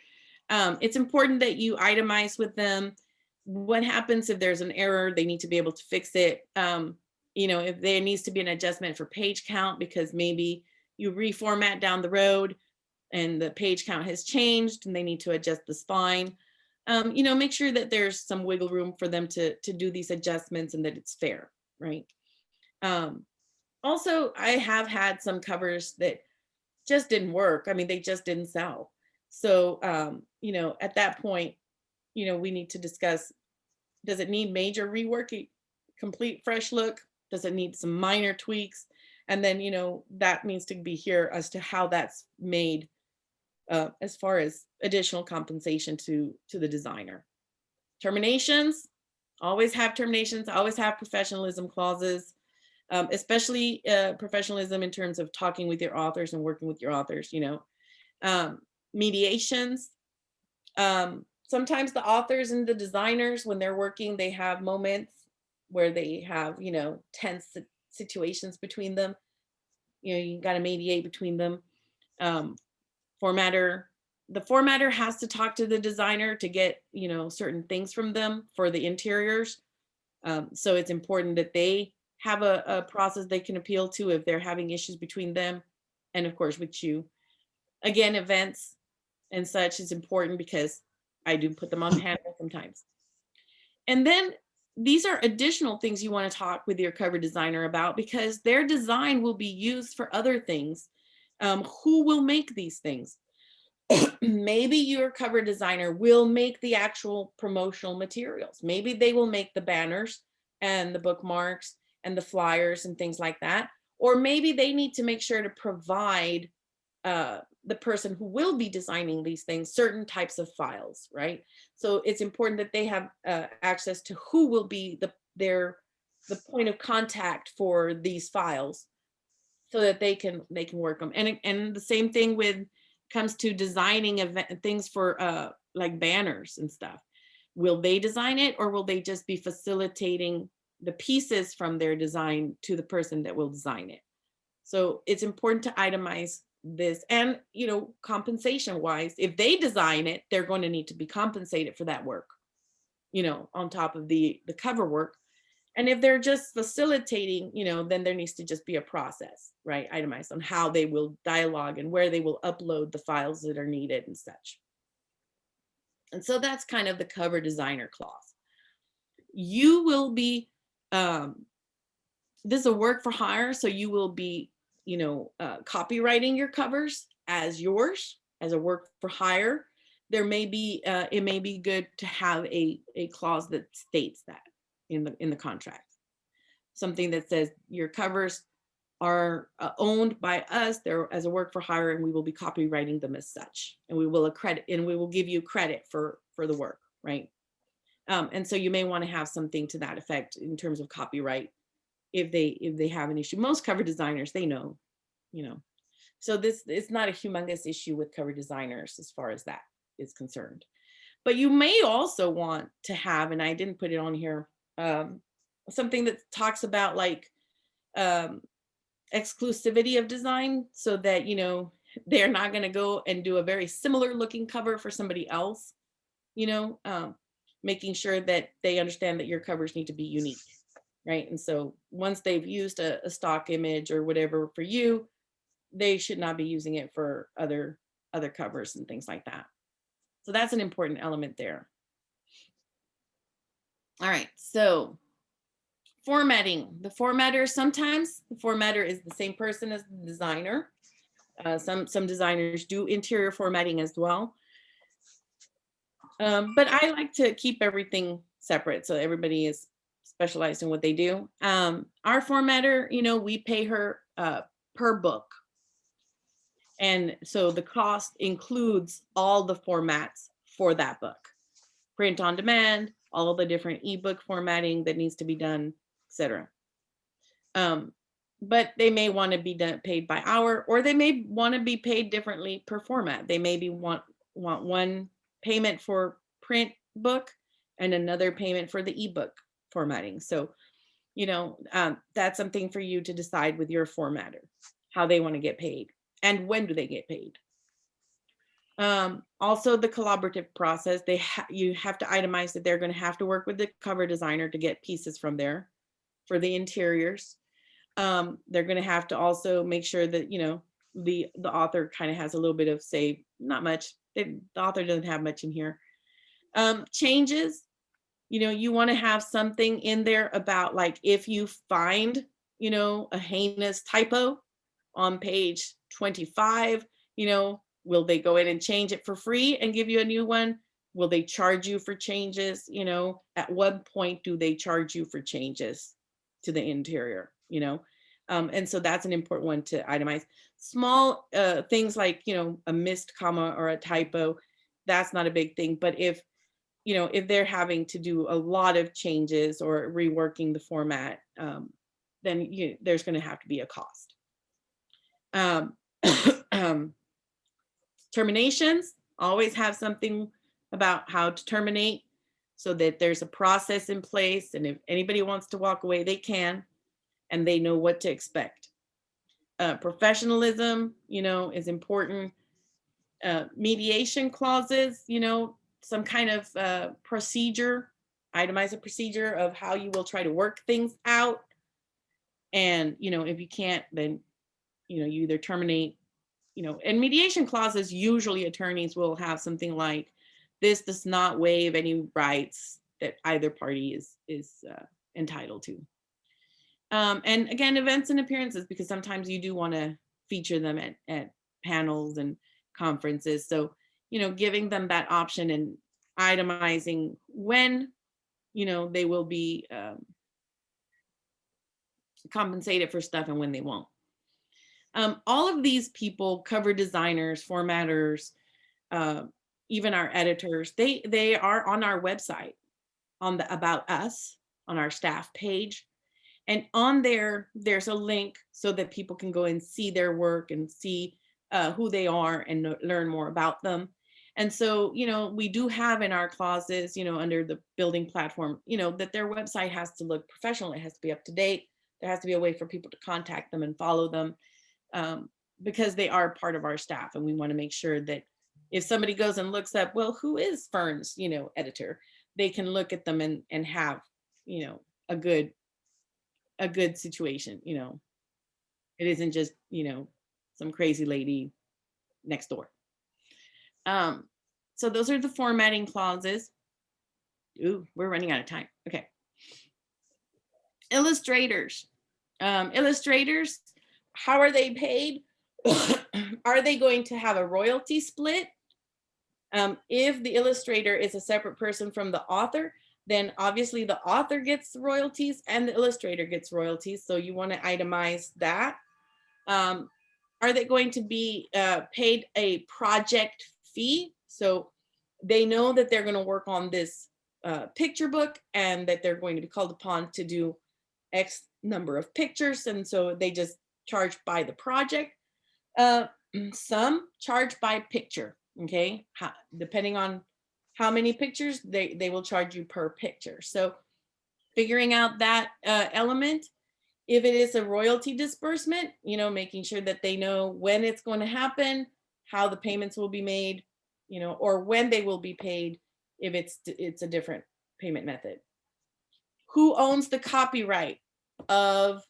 It's important that you itemize with them what happens if there's an error. They need to be able to fix it. If there needs to be an adjustment for page count because maybe you reformat down the road and the page count has changed and they need to adjust the spine. you know, make sure that there's some wiggle room for them to do these adjustments and that it's fair, right? Also, I have had some covers that just didn't work. I mean, they just didn't sell. So, you know, at that point, you know, we need to discuss, does it need major reworking, complete fresh look? Does it need some minor tweaks? And then, you know, that needs to be here as to how that's made as far as additional compensation to the designer. Terminations, always have terminations, always have professionalism clauses, especially professionalism in terms of talking with your authors and working with your authors, you know. Mediations, sometimes the authors and the designers, when they're working, they have moments where they have, you know, tense situations between them. You know, you got to mediate between them. Formatter, the formatter has to talk to the designer to get, you know, certain things from them for the interiors. So it's important that they have a process they can appeal to if they're having issues between them, and of course with you. Again, events and such is important because I do put them on panel sometimes. And then these are additional things you want to talk with your cover designer about, because their design will be used for other things. Who will make these things? Maybe your cover designer will make the actual promotional materials. Maybe they will make the banners and the bookmarks and the flyers and things like that. Or maybe they need to make sure to provide the person who will be designing these things certain types of files, right? So it's important that they have access to who will be the point of contact for these files, so that they can work them. And the same thing comes to designing things for like banners and stuff. Will they design it, or will they just be facilitating the pieces from their design to the person that will design it? So it's important to itemize this. And, you know, compensation wise, if they design it, they're going to need to be compensated for that work, you know, on top of the cover work. And if they're just facilitating, you know, then there needs to just be a process, right? Itemized on how they will dialogue and where they will upload the files that are needed and such. And so that's kind of the cover designer clause. You will be, this is a work for hire, so you will be, you know, copywriting your covers as yours, as a work for hire. There may be, it may be good to have a clause that states that in the contract, something that says your covers are owned by us, they're as a work for hire, and we will be copywriting them as such, and we will give you credit for the work, right? And so you may want to have something to that effect in terms of copyright if they have an issue. Most cover designers, they know, you know, so this is not a humongous issue with cover designers as far as that is concerned. But you may also want to have, and I didn't put it on here, something that talks about like exclusivity of design, so that, you know, they're not going to go and do a very similar looking cover for somebody else, you know, making sure that they understand that your covers need to be unique, right? And so once they've used a stock image or whatever for you, they should not be using it for other covers and things like that. So that's an important element there. All right, so formatting. The formatter, sometimes the formatter is the same person as the designer. Some designers do interior formatting as well. But I like to keep everything separate, so everybody is specialized in what they do. Our formatter, you know, we pay her per book. And so the cost includes all the formats for that book. Print on demand, all of the different ebook formatting that needs to be done, etc. But they may want to be paid by hour, or they may want to be paid differently per format. They maybe want one payment for print book and another payment for the ebook formatting. So, you know, that's something for you to decide with your formatter, how they want to get paid and when do they get paid. Also the collaborative process, you have to itemize that they're going to have to work with the cover designer to get pieces from there for the interiors. They're going to have to also make sure that, you know, the author kind of has a little bit of say, not much. The author doesn't have much in here. Changes, you want to have something in there about, like, if you find, a heinous typo on page 25, will they go in and change it for free and give you a new one? Will they charge you for changes? At what point do they charge you for changes to the interior? And so that's an important one to itemize. Small things like, a missed comma or a typo, that's not a big thing. But if they're having to do a lot of changes or reworking the format, then there's going to have to be a cost. Terminations, always have something about how to terminate so that there's a process in place. And if anybody wants to walk away, they can, and they know what to expect. Professionalism, is important. Mediation clauses, some kind of procedure, itemize a procedure of how you will try to work things out. And, if you can't, then, you either terminate, and mediation clauses, usually attorneys will have something like, this does not waive any rights that either party is entitled to. And again, events and appearances, because sometimes you do want to feature them at panels and conferences. So, giving them that option and itemizing when, they will be compensated for stuff and when they won't. All of these people, cover designers, formatters, even our editors, they are on our website, on the About Us, on our staff page. And on there, there's a link so that people can go and see their work and see who they are and learn more about them. And so, we do have in our clauses, under the building platform, that their website has to look professional. It has to be up to date. There has to be a way for people to contact them and follow them, because they are part of our staff. And we want to make sure that if somebody goes and looks up, well, who is Fern's, editor, they can look at them and have, a good situation. It isn't just, some crazy lady next door. So those are the formatting clauses. Ooh, we're running out of time. Okay. Illustrators. Illustrators, how are they paid? Are they going to have a royalty split? If the illustrator is a separate person from the author, then obviously the author gets royalties and the illustrator gets royalties. So you want to itemize that. Are they going to be paid a project fee? So they know that they're going to work on this picture book and that they're going to be called upon to do X number of pictures. And so they just charge by the project. Some charge by picture, okay? Depending on how many pictures, they will charge you per picture. So figuring out that element. If it is a royalty disbursement, making sure that they know when it's going to happen, how the payments will be made, or when they will be paid if it's a different payment method. Who owns the copyright of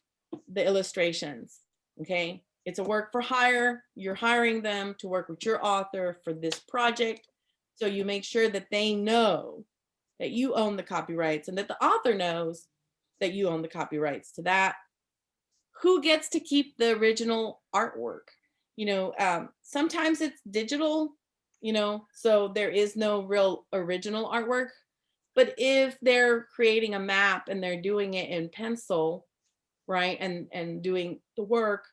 the illustrations? Okay, it's a work for hire. You're hiring them to work with your author for this project. So you make sure that they know that you own the copyrights and that the author knows that you own the copyrights to that. Who gets to keep the original artwork? Sometimes it's digital, so there is no real original artwork. But if they're creating a map and they're doing it in pencil, right, and doing the work,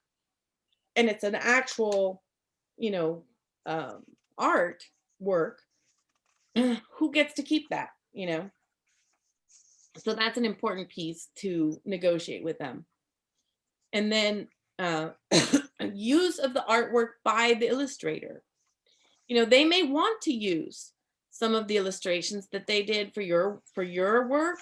and it's an actual, art work, who gets to keep that, So that's an important piece to negotiate with them. And then use of the artwork by the illustrator. They may want to use some of the illustrations that they did for your work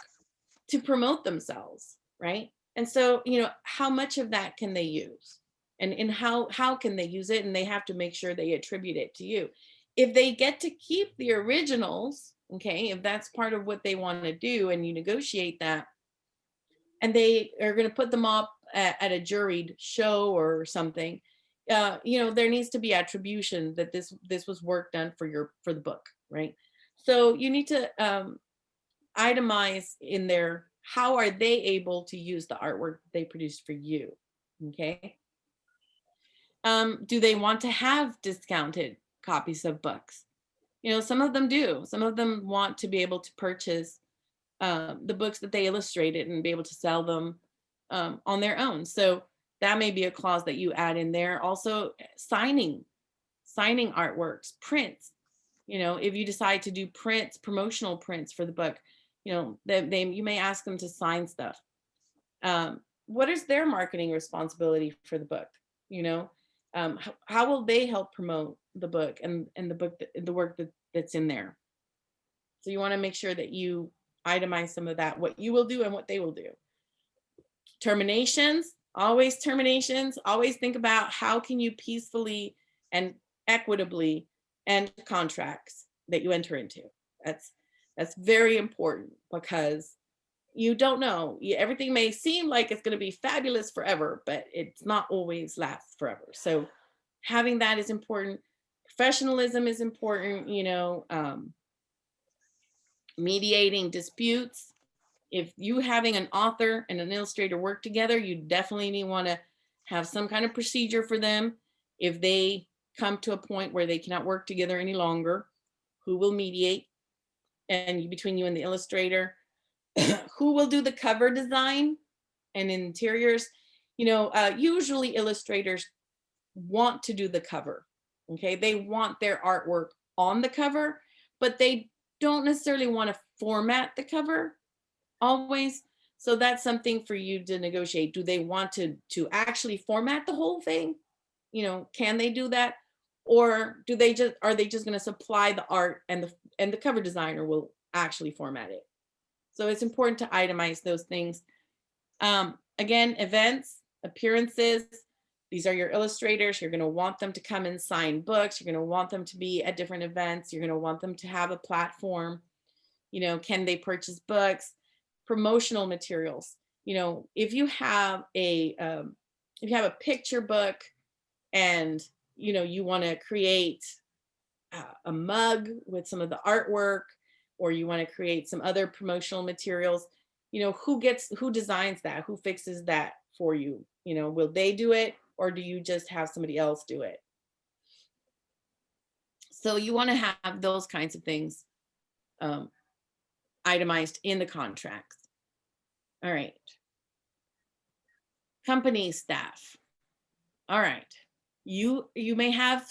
to promote themselves, right? And so, how much of that can they use? And how can they use it? And they have to make sure they attribute it to you. If they get to keep the originals, okay, if that's part of what they want to do and you negotiate that, and they are going to put them up at a juried show or something, there needs to be attribution that this was work done for the book, right? So you need to itemize in there, how are they able to use the artwork they produced for you? Okay. Do they want to have discounted copies of books? You know, some of them do. Some of them want to be able to purchase the books that they illustrated and be able to sell them on their own. So that may be a clause that you add in there. Also, signing artworks, prints. You know, if you decide to do prints, promotional prints for the book, you know, you may ask them to sign stuff. What is their marketing responsibility for the book? You know, how will they help promote the book and the work that's in there? So you want to make sure that you itemize some of that, what you will do and what they will do. Terminations, always think about how can you peacefully and equitably end contracts that you enter into. That's very important, because you don't know. Everything may seem like it's going to be fabulous forever, but it's not always lasts forever. So having that is important. Professionalism is important, you know, mediating disputes. If you having an author and an illustrator work together, you definitely want to have some kind of procedure for them. If they come to a point where they cannot work together any longer, who will mediate? And between you and the illustrator, who will do the cover design and interiors? You know, usually illustrators want to do the cover. Okay, they want their artwork on the cover, but they don't necessarily want to format the cover always. So that's something for you to negotiate. Do they want to actually format the whole thing? You know, can they do that? Or are they just going to supply the art and the cover designer will actually format it? So it's important to itemize those things. Again, events, appearances, these are your illustrators. You're going to want them to come and sign books. You're going to want them to be at different events. You're going to want them to have a platform. You know, can they purchase books? Promotional materials. You know, if you have a picture book and, you know, you want to create a mug with some of the artwork, or you want to create some other promotional materials, you know, who designs that? Who fixes that for you? You know, will they do it, or do you just have somebody else do it? So you want to have those kinds of things itemized in the contracts. All right. Company staff. All right. You may have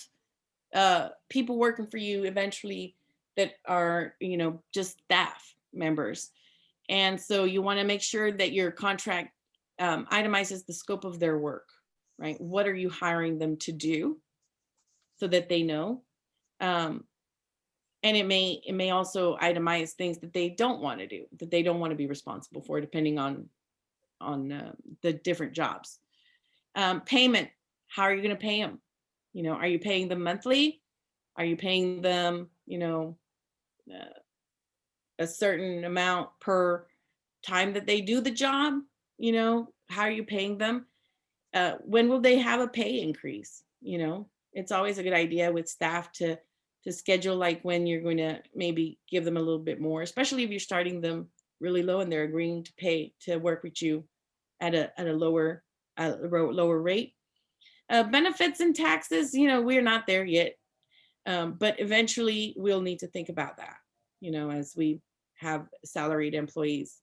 people working for you eventually that are, you know, just staff members. And so you want to make sure that your contract itemizes the scope of their work, right? What are you hiring them to do, so that they know? And it may also itemize things that they don't want to do, that they don't want to be responsible for, depending on the different jobs. Payment, how are you going to pay them? You know, are you paying them monthly? Are you paying them, you know, a certain amount per time that they do the job? You know, how are you paying them? When will they have a pay increase? You know, it's always a good idea with staff to schedule, like, when you're going to maybe give them a little bit more, especially if you're starting them really low and they're agreeing to pay to work with you at a lower rate. Benefits and taxes, you know, we're not there yet, but eventually we'll need to think about that, you know, as we have salaried employees.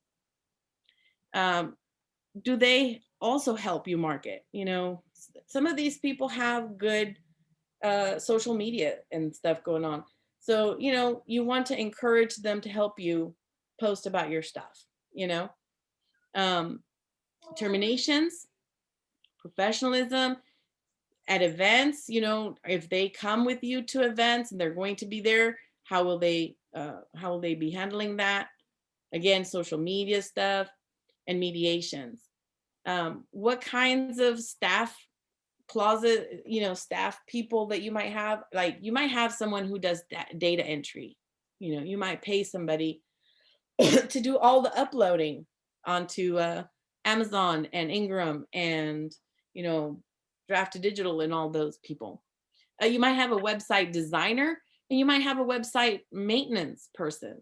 Do they also help you market? You know, some of these people have good social media and stuff going on. So, you know, you want to encourage them to help you post about your stuff, you know. Terminations, professionalism at events, you know, if they come with you to events and they're going to be there, how will they be handling that? Again, social media stuff and mediations. What kinds of staff closet, you know, staff people that you might have? Like, you might have someone who does data entry. You know, you might pay somebody to do all the uploading onto Amazon and Ingram and, you know, Draft to Digital and all those people. You might have a website designer. And you might have a website maintenance person.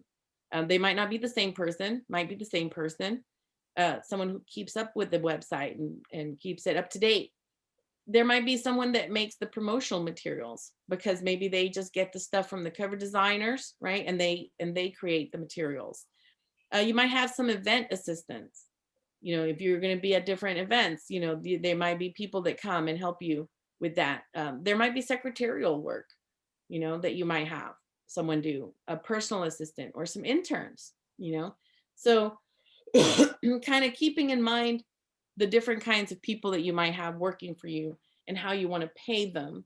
They might not be the same person, might be the same person, someone who keeps up with the website and keeps it up to date. There might be someone that makes the promotional materials, because maybe they just get the stuff from the cover designers, right? And they create the materials. You might have some event assistants. You know, if you're going to be at different events, you know, there might be people that come and help you with that. There might be secretarial work, you know, that you might have someone do, a personal assistant or some interns, you know. So kind of keeping in mind the different kinds of people that you might have working for you and how you want to pay them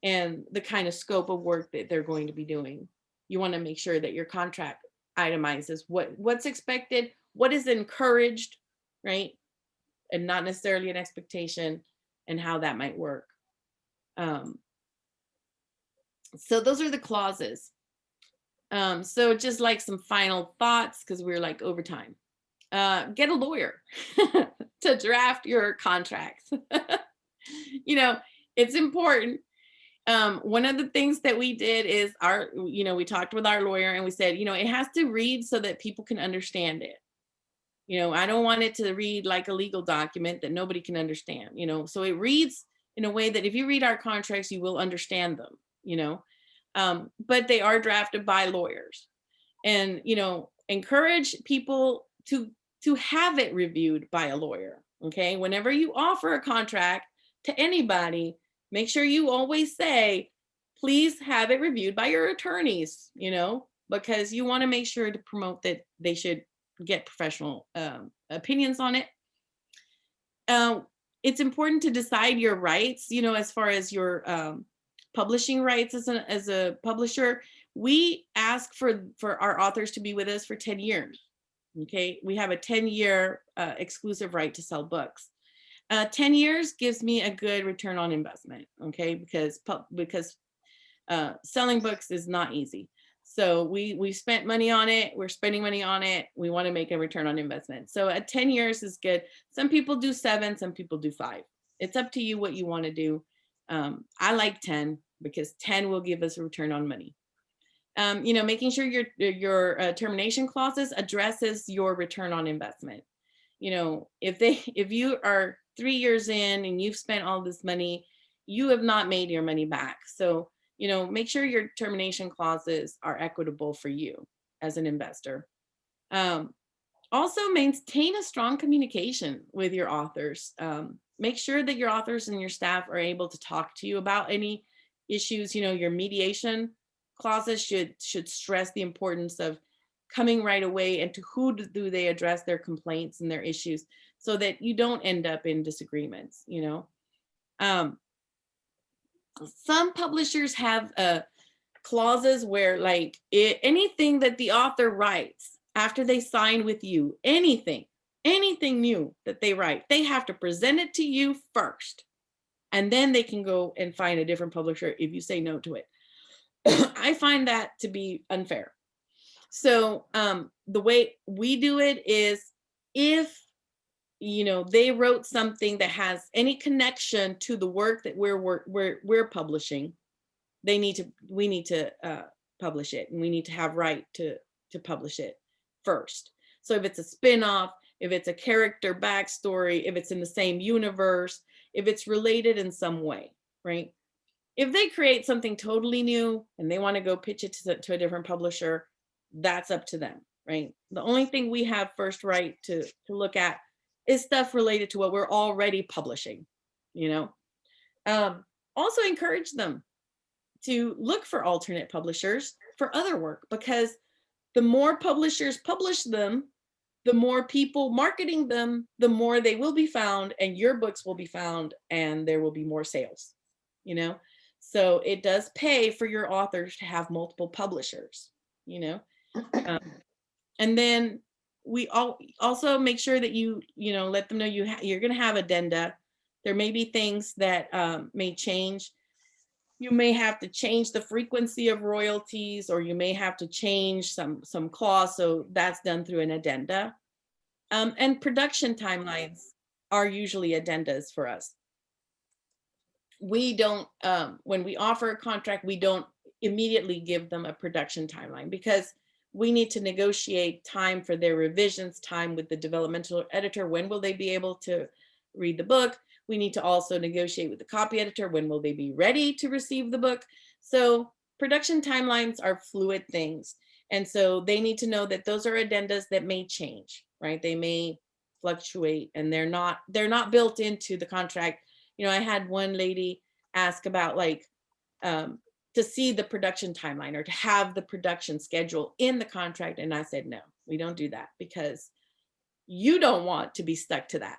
and the kind of scope of work that they're going to be doing. You want to make sure that your contract itemizes what's expected, what is encouraged, right? And not necessarily an expectation, and how that might work. So those are the clauses. So just like some final thoughts, because we're like over time. Get a lawyer to draft your contracts. You know, it's important. One of the things that we did is we talked with our lawyer and we said, you know, it has to read so that people can understand it. You know, I don't want it to read like a legal document that nobody can understand, you know, so it reads in a way that if you read our contracts, you will understand them, you know, but they are drafted by lawyers. And, you know, encourage people to have it reviewed by a lawyer. Okay. Whenever you offer a contract to anybody, make sure you always say, please have it reviewed by your attorneys, you know, because you want to make sure to promote that they should get professional opinions on it. It's important to decide your rights, you know, as far as your publishing rights as a publisher. We ask for our authors to be with us for 10 years. Okay, we have a 10-year exclusive right to sell books. 10 years gives me a good return on investment, okay, because selling books is not easy. So we spent money on it, we're spending money on it, we want to make a return on investment. So at 10 years is good. Some people do 7, some people do 5. It's up to you what you want to do. I like 10 because 10 will give us a return on money. You know, making sure your termination clauses addresses your return on investment. You know, if you are 3 years in and you've spent all this money, you have not made your money back. So, you know, make sure your termination clauses are equitable for you as an investor. Also maintain a strong communication with your authors. Make sure that your authors and your staff are able to talk to you about any issues. You know, your mediation clauses should stress the importance of coming right away and to who do they address their complaints and their issues, so that you don't end up in disagreements, you know. Some publishers have clauses where like anything that the author writes after they sign with you, anything new that they write, they have to present it to you first, and then they can go and find a different publisher if you say no to it. I find that to be unfair. So the way we do it is, if you know they wrote something that has any connection to the work that we're publishing, we need to publish it, and we need to have right to publish it first. So if it's a spin-off, if it's a character backstory, if it's in the same universe, if it's related in some way, right? If they create something totally new and they want to go pitch it to a different publisher, that's up to them, right? The only thing we have first right to look at is stuff related to what we're already publishing, you know. Also encourage them to look for alternate publishers for other work, because the more publishers publish them, the more people marketing them, the more they will be found, and your books will be found, and there will be more sales, you know. So it does pay for your authors to have multiple publishers, you know. And then we also make sure that you know, let them know you're going to have addenda. There may be things that may change. You may have to change the frequency of royalties, or you may have to change some clause. So that's done through an addenda. And production timelines are usually addendas for us. We don't, when we offer a contract, we don't immediately give them a production timeline, because we need to negotiate time for their revisions, time with the developmental editor. When will they be able to read the book? We need to also negotiate with the copy editor. When will they be ready to receive the book? So production timelines are fluid things. And so they need to know that those are addendas that may change, right? They may fluctuate, and they're not built into the contract. You know, I had one lady ask about like, to see the production timeline or to have the production schedule in the contract. And I said, no, we don't do that, because you don't want to be stuck to that.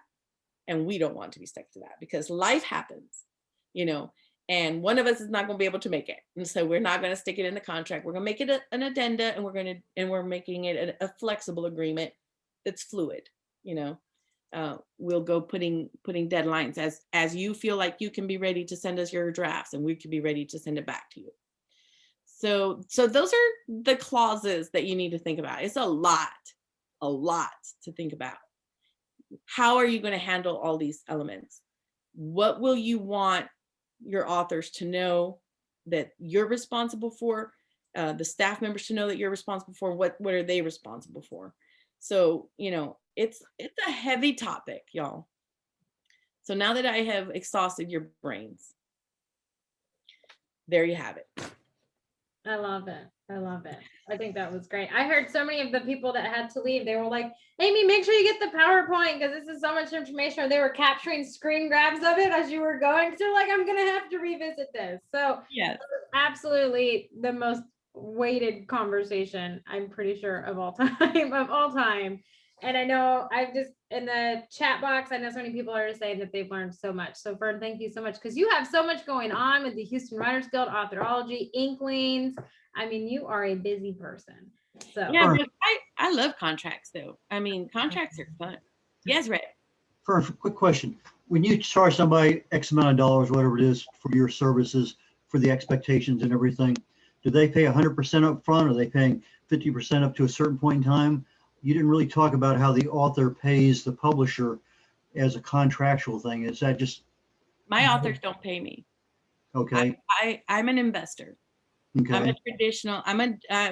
And we don't want to be stuck to that, because life happens, you know, and one of us is not going to be able to make it. And so we're not going to stick it in the contract. We're going to make it an addenda, and we're making it a flexible agreement that's fluid, you know. We'll go putting deadlines as you feel like you can be ready to send us your drafts, and we can be ready to send it back to you. So those are the clauses that you need to think about. It's a lot to think about. How are you going to handle all these elements? What will you want your authors to know that you're responsible for? The staff members to know that you're responsible for. What are they responsible for? So, you know, it's a heavy topic, y'all. So now that I have exhausted your brains, there you have it. I love it. I love it. I think that was great. I heard so many of the people that had to leave, they were like, Amy, make sure you get the PowerPoint because this is so much information. They were capturing screen grabs of it as you were going. So like, I'm going to have to revisit this. So yes, absolutely the most weighted conversation, I'm pretty sure, of all time. And I know I've just in the chat box, I know so many people are saying that they've learned so much. So Fern, thank you so much, because you have so much going on with the Houston Writers Guild, Authorology, Inklings. I mean, you are a busy person. So yeah, but I love contracts though. I mean, contracts are fun. Yes, Red. For a quick question, when you charge somebody X amount of dollars, whatever it is, for your services, for the expectations and everything, do they pay 100% up front? Or are they paying 50% up to a certain point in time? You didn't really talk about how the author pays the publisher as a contractual thing. Is that just My authors don't pay me. okay? I'm an investor. I'm Okay. a traditional.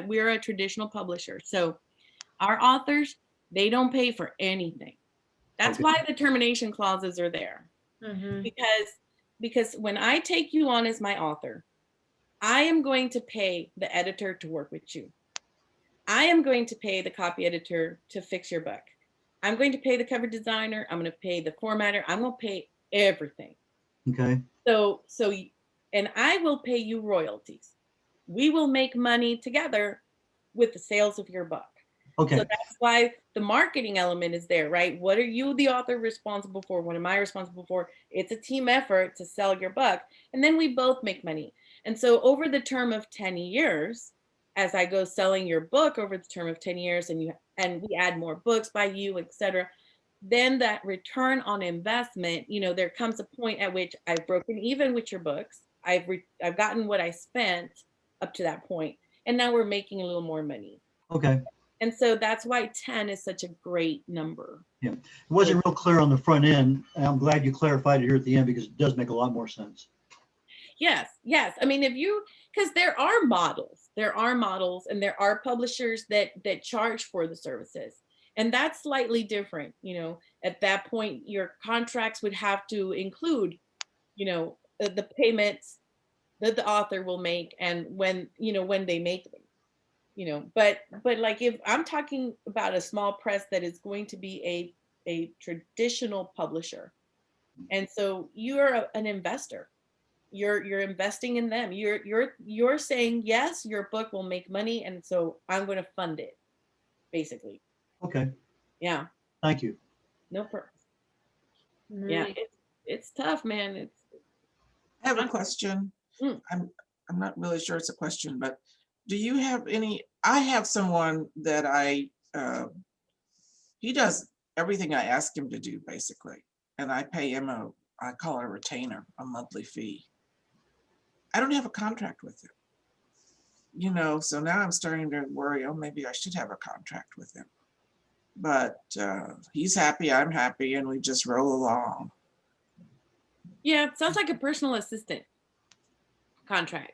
We're a traditional publisher. So our authors, they don't pay for anything. That's Okay. why the termination clauses are there. Because when I take you on as my author, I am going to pay the editor to work with you. I am going to pay the copy editor to fix your book. I'm going to pay the cover designer. I'm going to pay the formatter. I'm going to pay everything. Okay. And I will pay you royalties. We will make money together with the sales of your book. Okay. So that's why the marketing element is there, right? What are you, the author, responsible for? What am I responsible for? It's a team effort to sell your book. And then we both make money. And so over the term of 10 years, as I go selling your book over the term of 10 years, and we add more books by you, et cetera, then that return on investment, you know, there comes a point at which I've broken even with your books. I've gotten what I spent up to that point, and now we're making a little more money. Okay. And so that's why 10 is such a great number. Yeah. It wasn't real clear on the front end. And I'm glad you clarified it here at the end, because it does make a lot more sense. Yes. I mean, because there are models, and there are publishers that charge for the services. And that's slightly different. You know, at that point, your contracts would have to include, you know, the payments that the author will make, and when they make them, you know, but like, if I'm talking about a small press that is going to be a traditional publisher, and so you're an investor, you're investing in them, you're saying, yes, your book will make money, and so I'm going to fund it, basically. Okay. Yeah. Thank you. No problem. nice. Yeah, it's tough, man. I have a question. Mm. I'm not really sure it's a question, but do you have any? I have someone that he does everything I ask him to do, basically, and I pay him I call it a retainer, a monthly fee. I don't have a contract with him, you know, so now I'm starting to worry, oh, maybe I should have a contract with him. But he's happy, I'm happy, and we just roll along. Yeah, it sounds like a personal assistant contract.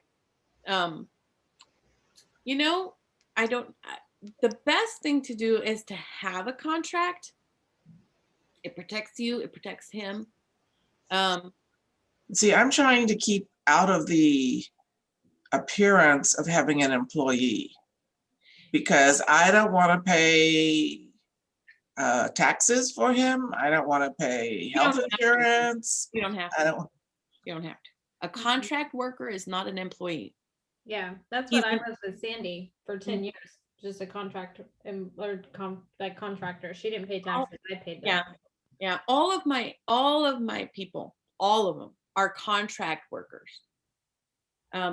You know, the best thing to do is to have a contract. It protects you, it protects him. See, I'm trying to keep out of the appearance of having an employee because I don't want to pay taxes for him. I don't want to pay health insurance. You don't have I to. don't. You don't have to. A contract worker is not an employee. Yeah, that's He's what I an- was with Sandy for 10 years, just a contractor or like contractor. She didn't pay taxes, I paid them. Yeah. All of my people, all of them are contract workers.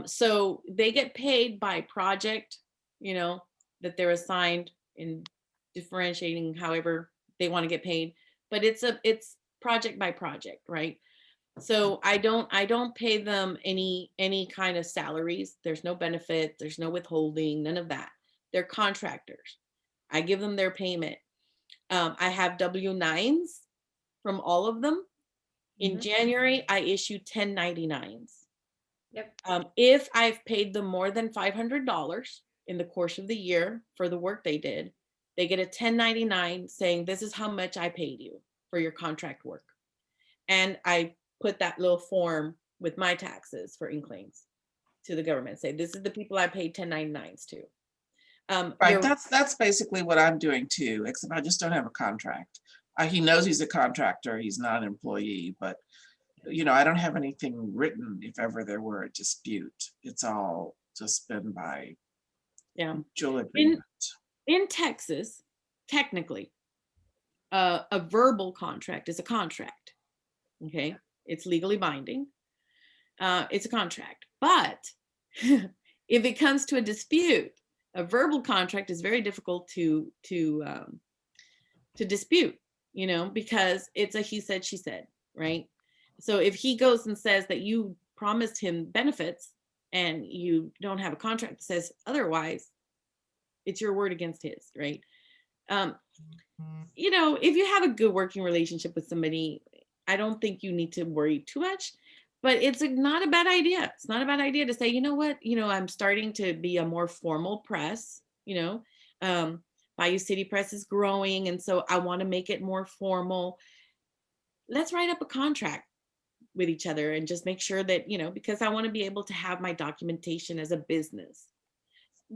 So they get paid by project, you know, that they're assigned in differentiating however they want to get paid, but it's project by project, right? So I don't pay them any kind of salaries. There's no benefit, there's no withholding, none of that. They're contractors. I give them their payment. I have W-9s from all of them. In Mhm. January, I issue 1099s. Yep. If I've paid them more than $500 in the course of the year for the work they did, they get a 1099 saying, this is how much I paid you for your contract work. And I put that little form with my taxes for Inklings to the government, say, this is the people I paid 1099s to. Right, that's basically what I'm doing too, except I just don't have a contract. He knows he's a contractor, he's not an employee, but you know, I don't have anything written if ever there were a dispute. It's all just been by mutual agreement. In Texas, technically, a verbal contract is a contract. Okay, it's legally binding. It's a contract, but if it comes to a dispute, a verbal contract is very difficult to dispute, you know, because it's a he said, she said, right? So if he goes and says that you promised him benefits and you don't have a contract that says otherwise, it's your word against his, right? You know, if you have a good working relationship with somebody, I don't think you need to worry too much, but it's not a bad idea. It's not a bad idea to say, you know what, you know, I'm starting to be a more formal press, you know, Bayou City Press is growing. And so I want to make it more formal. Let's write up a contract with each other and just make sure that, you know, because I want to be able to have my documentation as a business.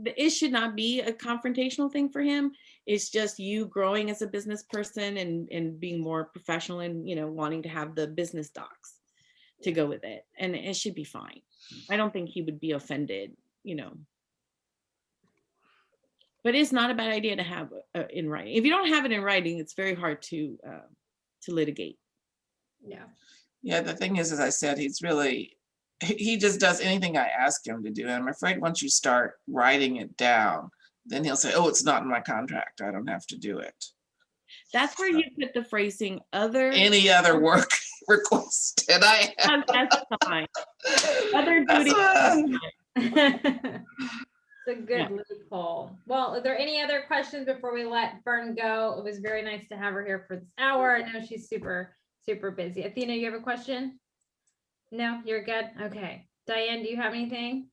It should not be a confrontational thing for him. It's just you growing as a business person and being more professional and, you know, wanting to have the business docs to go with it. And it should be fine. I don't think he would be offended, you know. But it's not a bad idea to have in writing. If you don't have it in writing, it's very hard to litigate. Yeah. Yeah, the thing is, as I said, he just does anything I ask him to do. And I'm afraid once you start writing it down, then he'll say, oh, it's not in my contract, I don't have to do it. That's where you put the phrasing Any other work request that I have. That's fine. Other duties. It's a good loophole. Well, are there any other questions before we let Fern go? It was very nice to have her here for this hour. I know she's super busy. Athena, you have a question? No, you're good. Okay. Diane, do you have anything?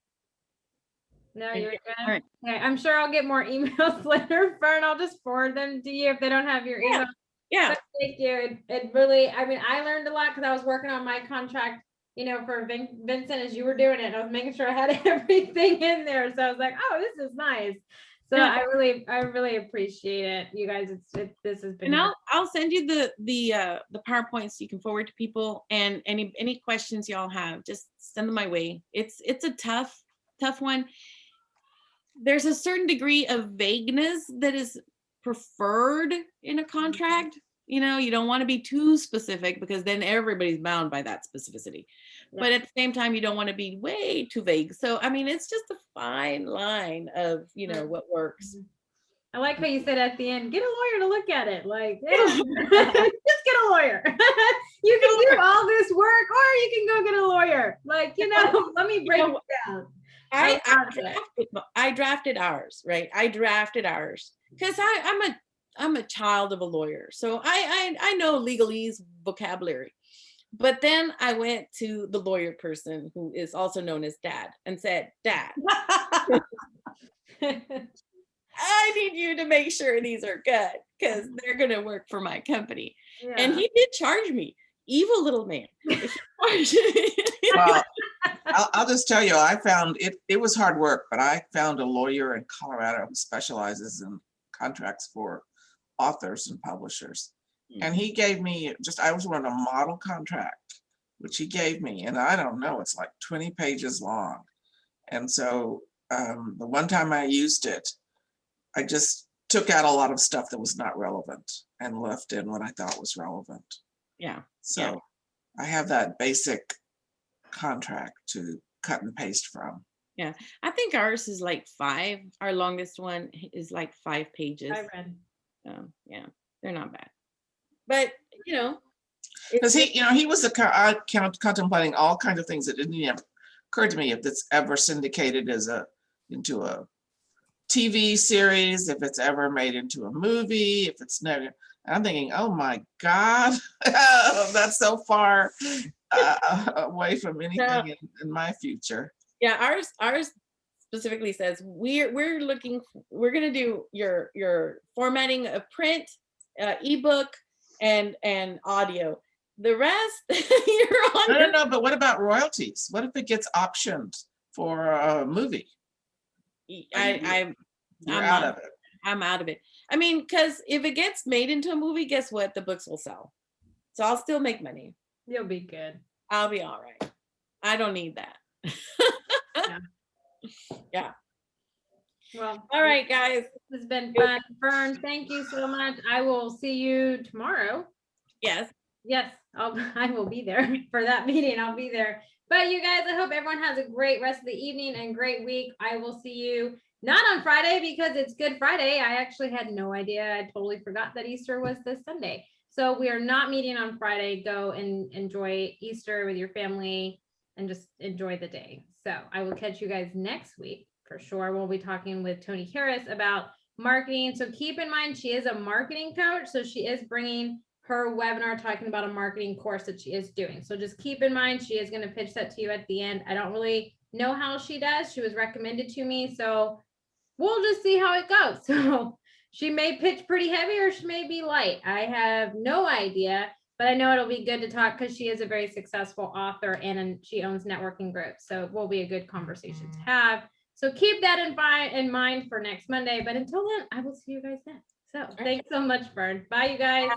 No, you're good. All right. Okay, I'm sure I'll get more emails later, Fern. I'll just forward them to you if they don't have your email. Yeah. But thank you. It really, I mean, I learned a lot because I was working on my contract, you know, for Vincent as you were doing it. I was making sure I had everything in there. So I was like, oh, this is nice. So I really appreciate it. You guys, this has been. And I'll send you the PowerPoints you can forward to people, and any questions y'all have, just send them my way. It's a tough one. There's a certain degree of vagueness that is preferred in a contract. You know, you don't want to be too specific because then everybody's bound by that specificity. Yeah. But at the same time, you don't want to be way too vague. So, I mean, it's just a fine line of, you know, what works. I like how you said at the end, get a lawyer to look at it. Like, just get a lawyer. You can do all this work or you can go get a lawyer. Like, you know, let me break it down. I drafted ours, right? I drafted ours because I'm a child of a lawyer. So I know legalese vocabulary. But then I went to the lawyer person who is also known as Dad and said, Dad, I need you to make sure these are good because they're going to work for my company. And he did charge me. Evil little man. He charged me. Well, I'll just tell you, I found it was hard work, but I found a lawyer in Colorado who specializes in contracts for authors and publishers. And he gave me I was running a model contract, which he gave me, and I don't know, it's like 20 pages long. And so the one time I used it, I just took out a lot of stuff that was not relevant and left in what I thought was relevant. Yeah. So I have that basic contract to cut and paste from. Yeah. I think ours is like 5. Our longest one is like 5 pages. I read. Yeah, they're not bad. But, Because he was contemplating all kinds of things that didn't even occur to me if it's ever syndicated into a TV series, if it's ever made into a movie, if it's never. I'm thinking, oh my God, that's so far away from anything in my future. Yeah, ours specifically says we're gonna do your formatting of print, ebook, and audio. The rest, you're on. No, but what about royalties? What if it gets optioned for a movie? I'm out of it. I'm out of it. I mean, because if it gets made into a movie, guess what? The books will sell. So I'll still make money. You'll be good. I'll be all right. I don't need that. Yeah. Well, all right, guys. This has been fun. Fern, thank you so much. I will see you tomorrow. Yes. Yes, I will be there for that meeting. I'll be there. But you guys, I hope everyone has a great rest of the evening and great week. I will see you not on Friday because it's Good Friday. I actually had no idea. I totally forgot that Easter was this Sunday. So we are not meeting on Friday. Go and enjoy Easter with your family and just enjoy the day. So I will catch you guys next week for sure. We'll be talking with Tony Harris about marketing. So keep in mind, she is a marketing coach. So she is bringing her webinar talking about a marketing course that she is doing. So just keep in mind, she is going to pitch that to you at the end. I don't really know how she does. She was recommended to me. So we'll just see how it goes. So she may pitch pretty heavy or she may be light. I have no idea, but I know it'll be good to talk because she is a very successful author and she owns networking groups. So it will be a good conversation to have. So keep that in mind for next Monday. But until then, I will see you guys then. So thanks so much, Fern. Bye, you guys.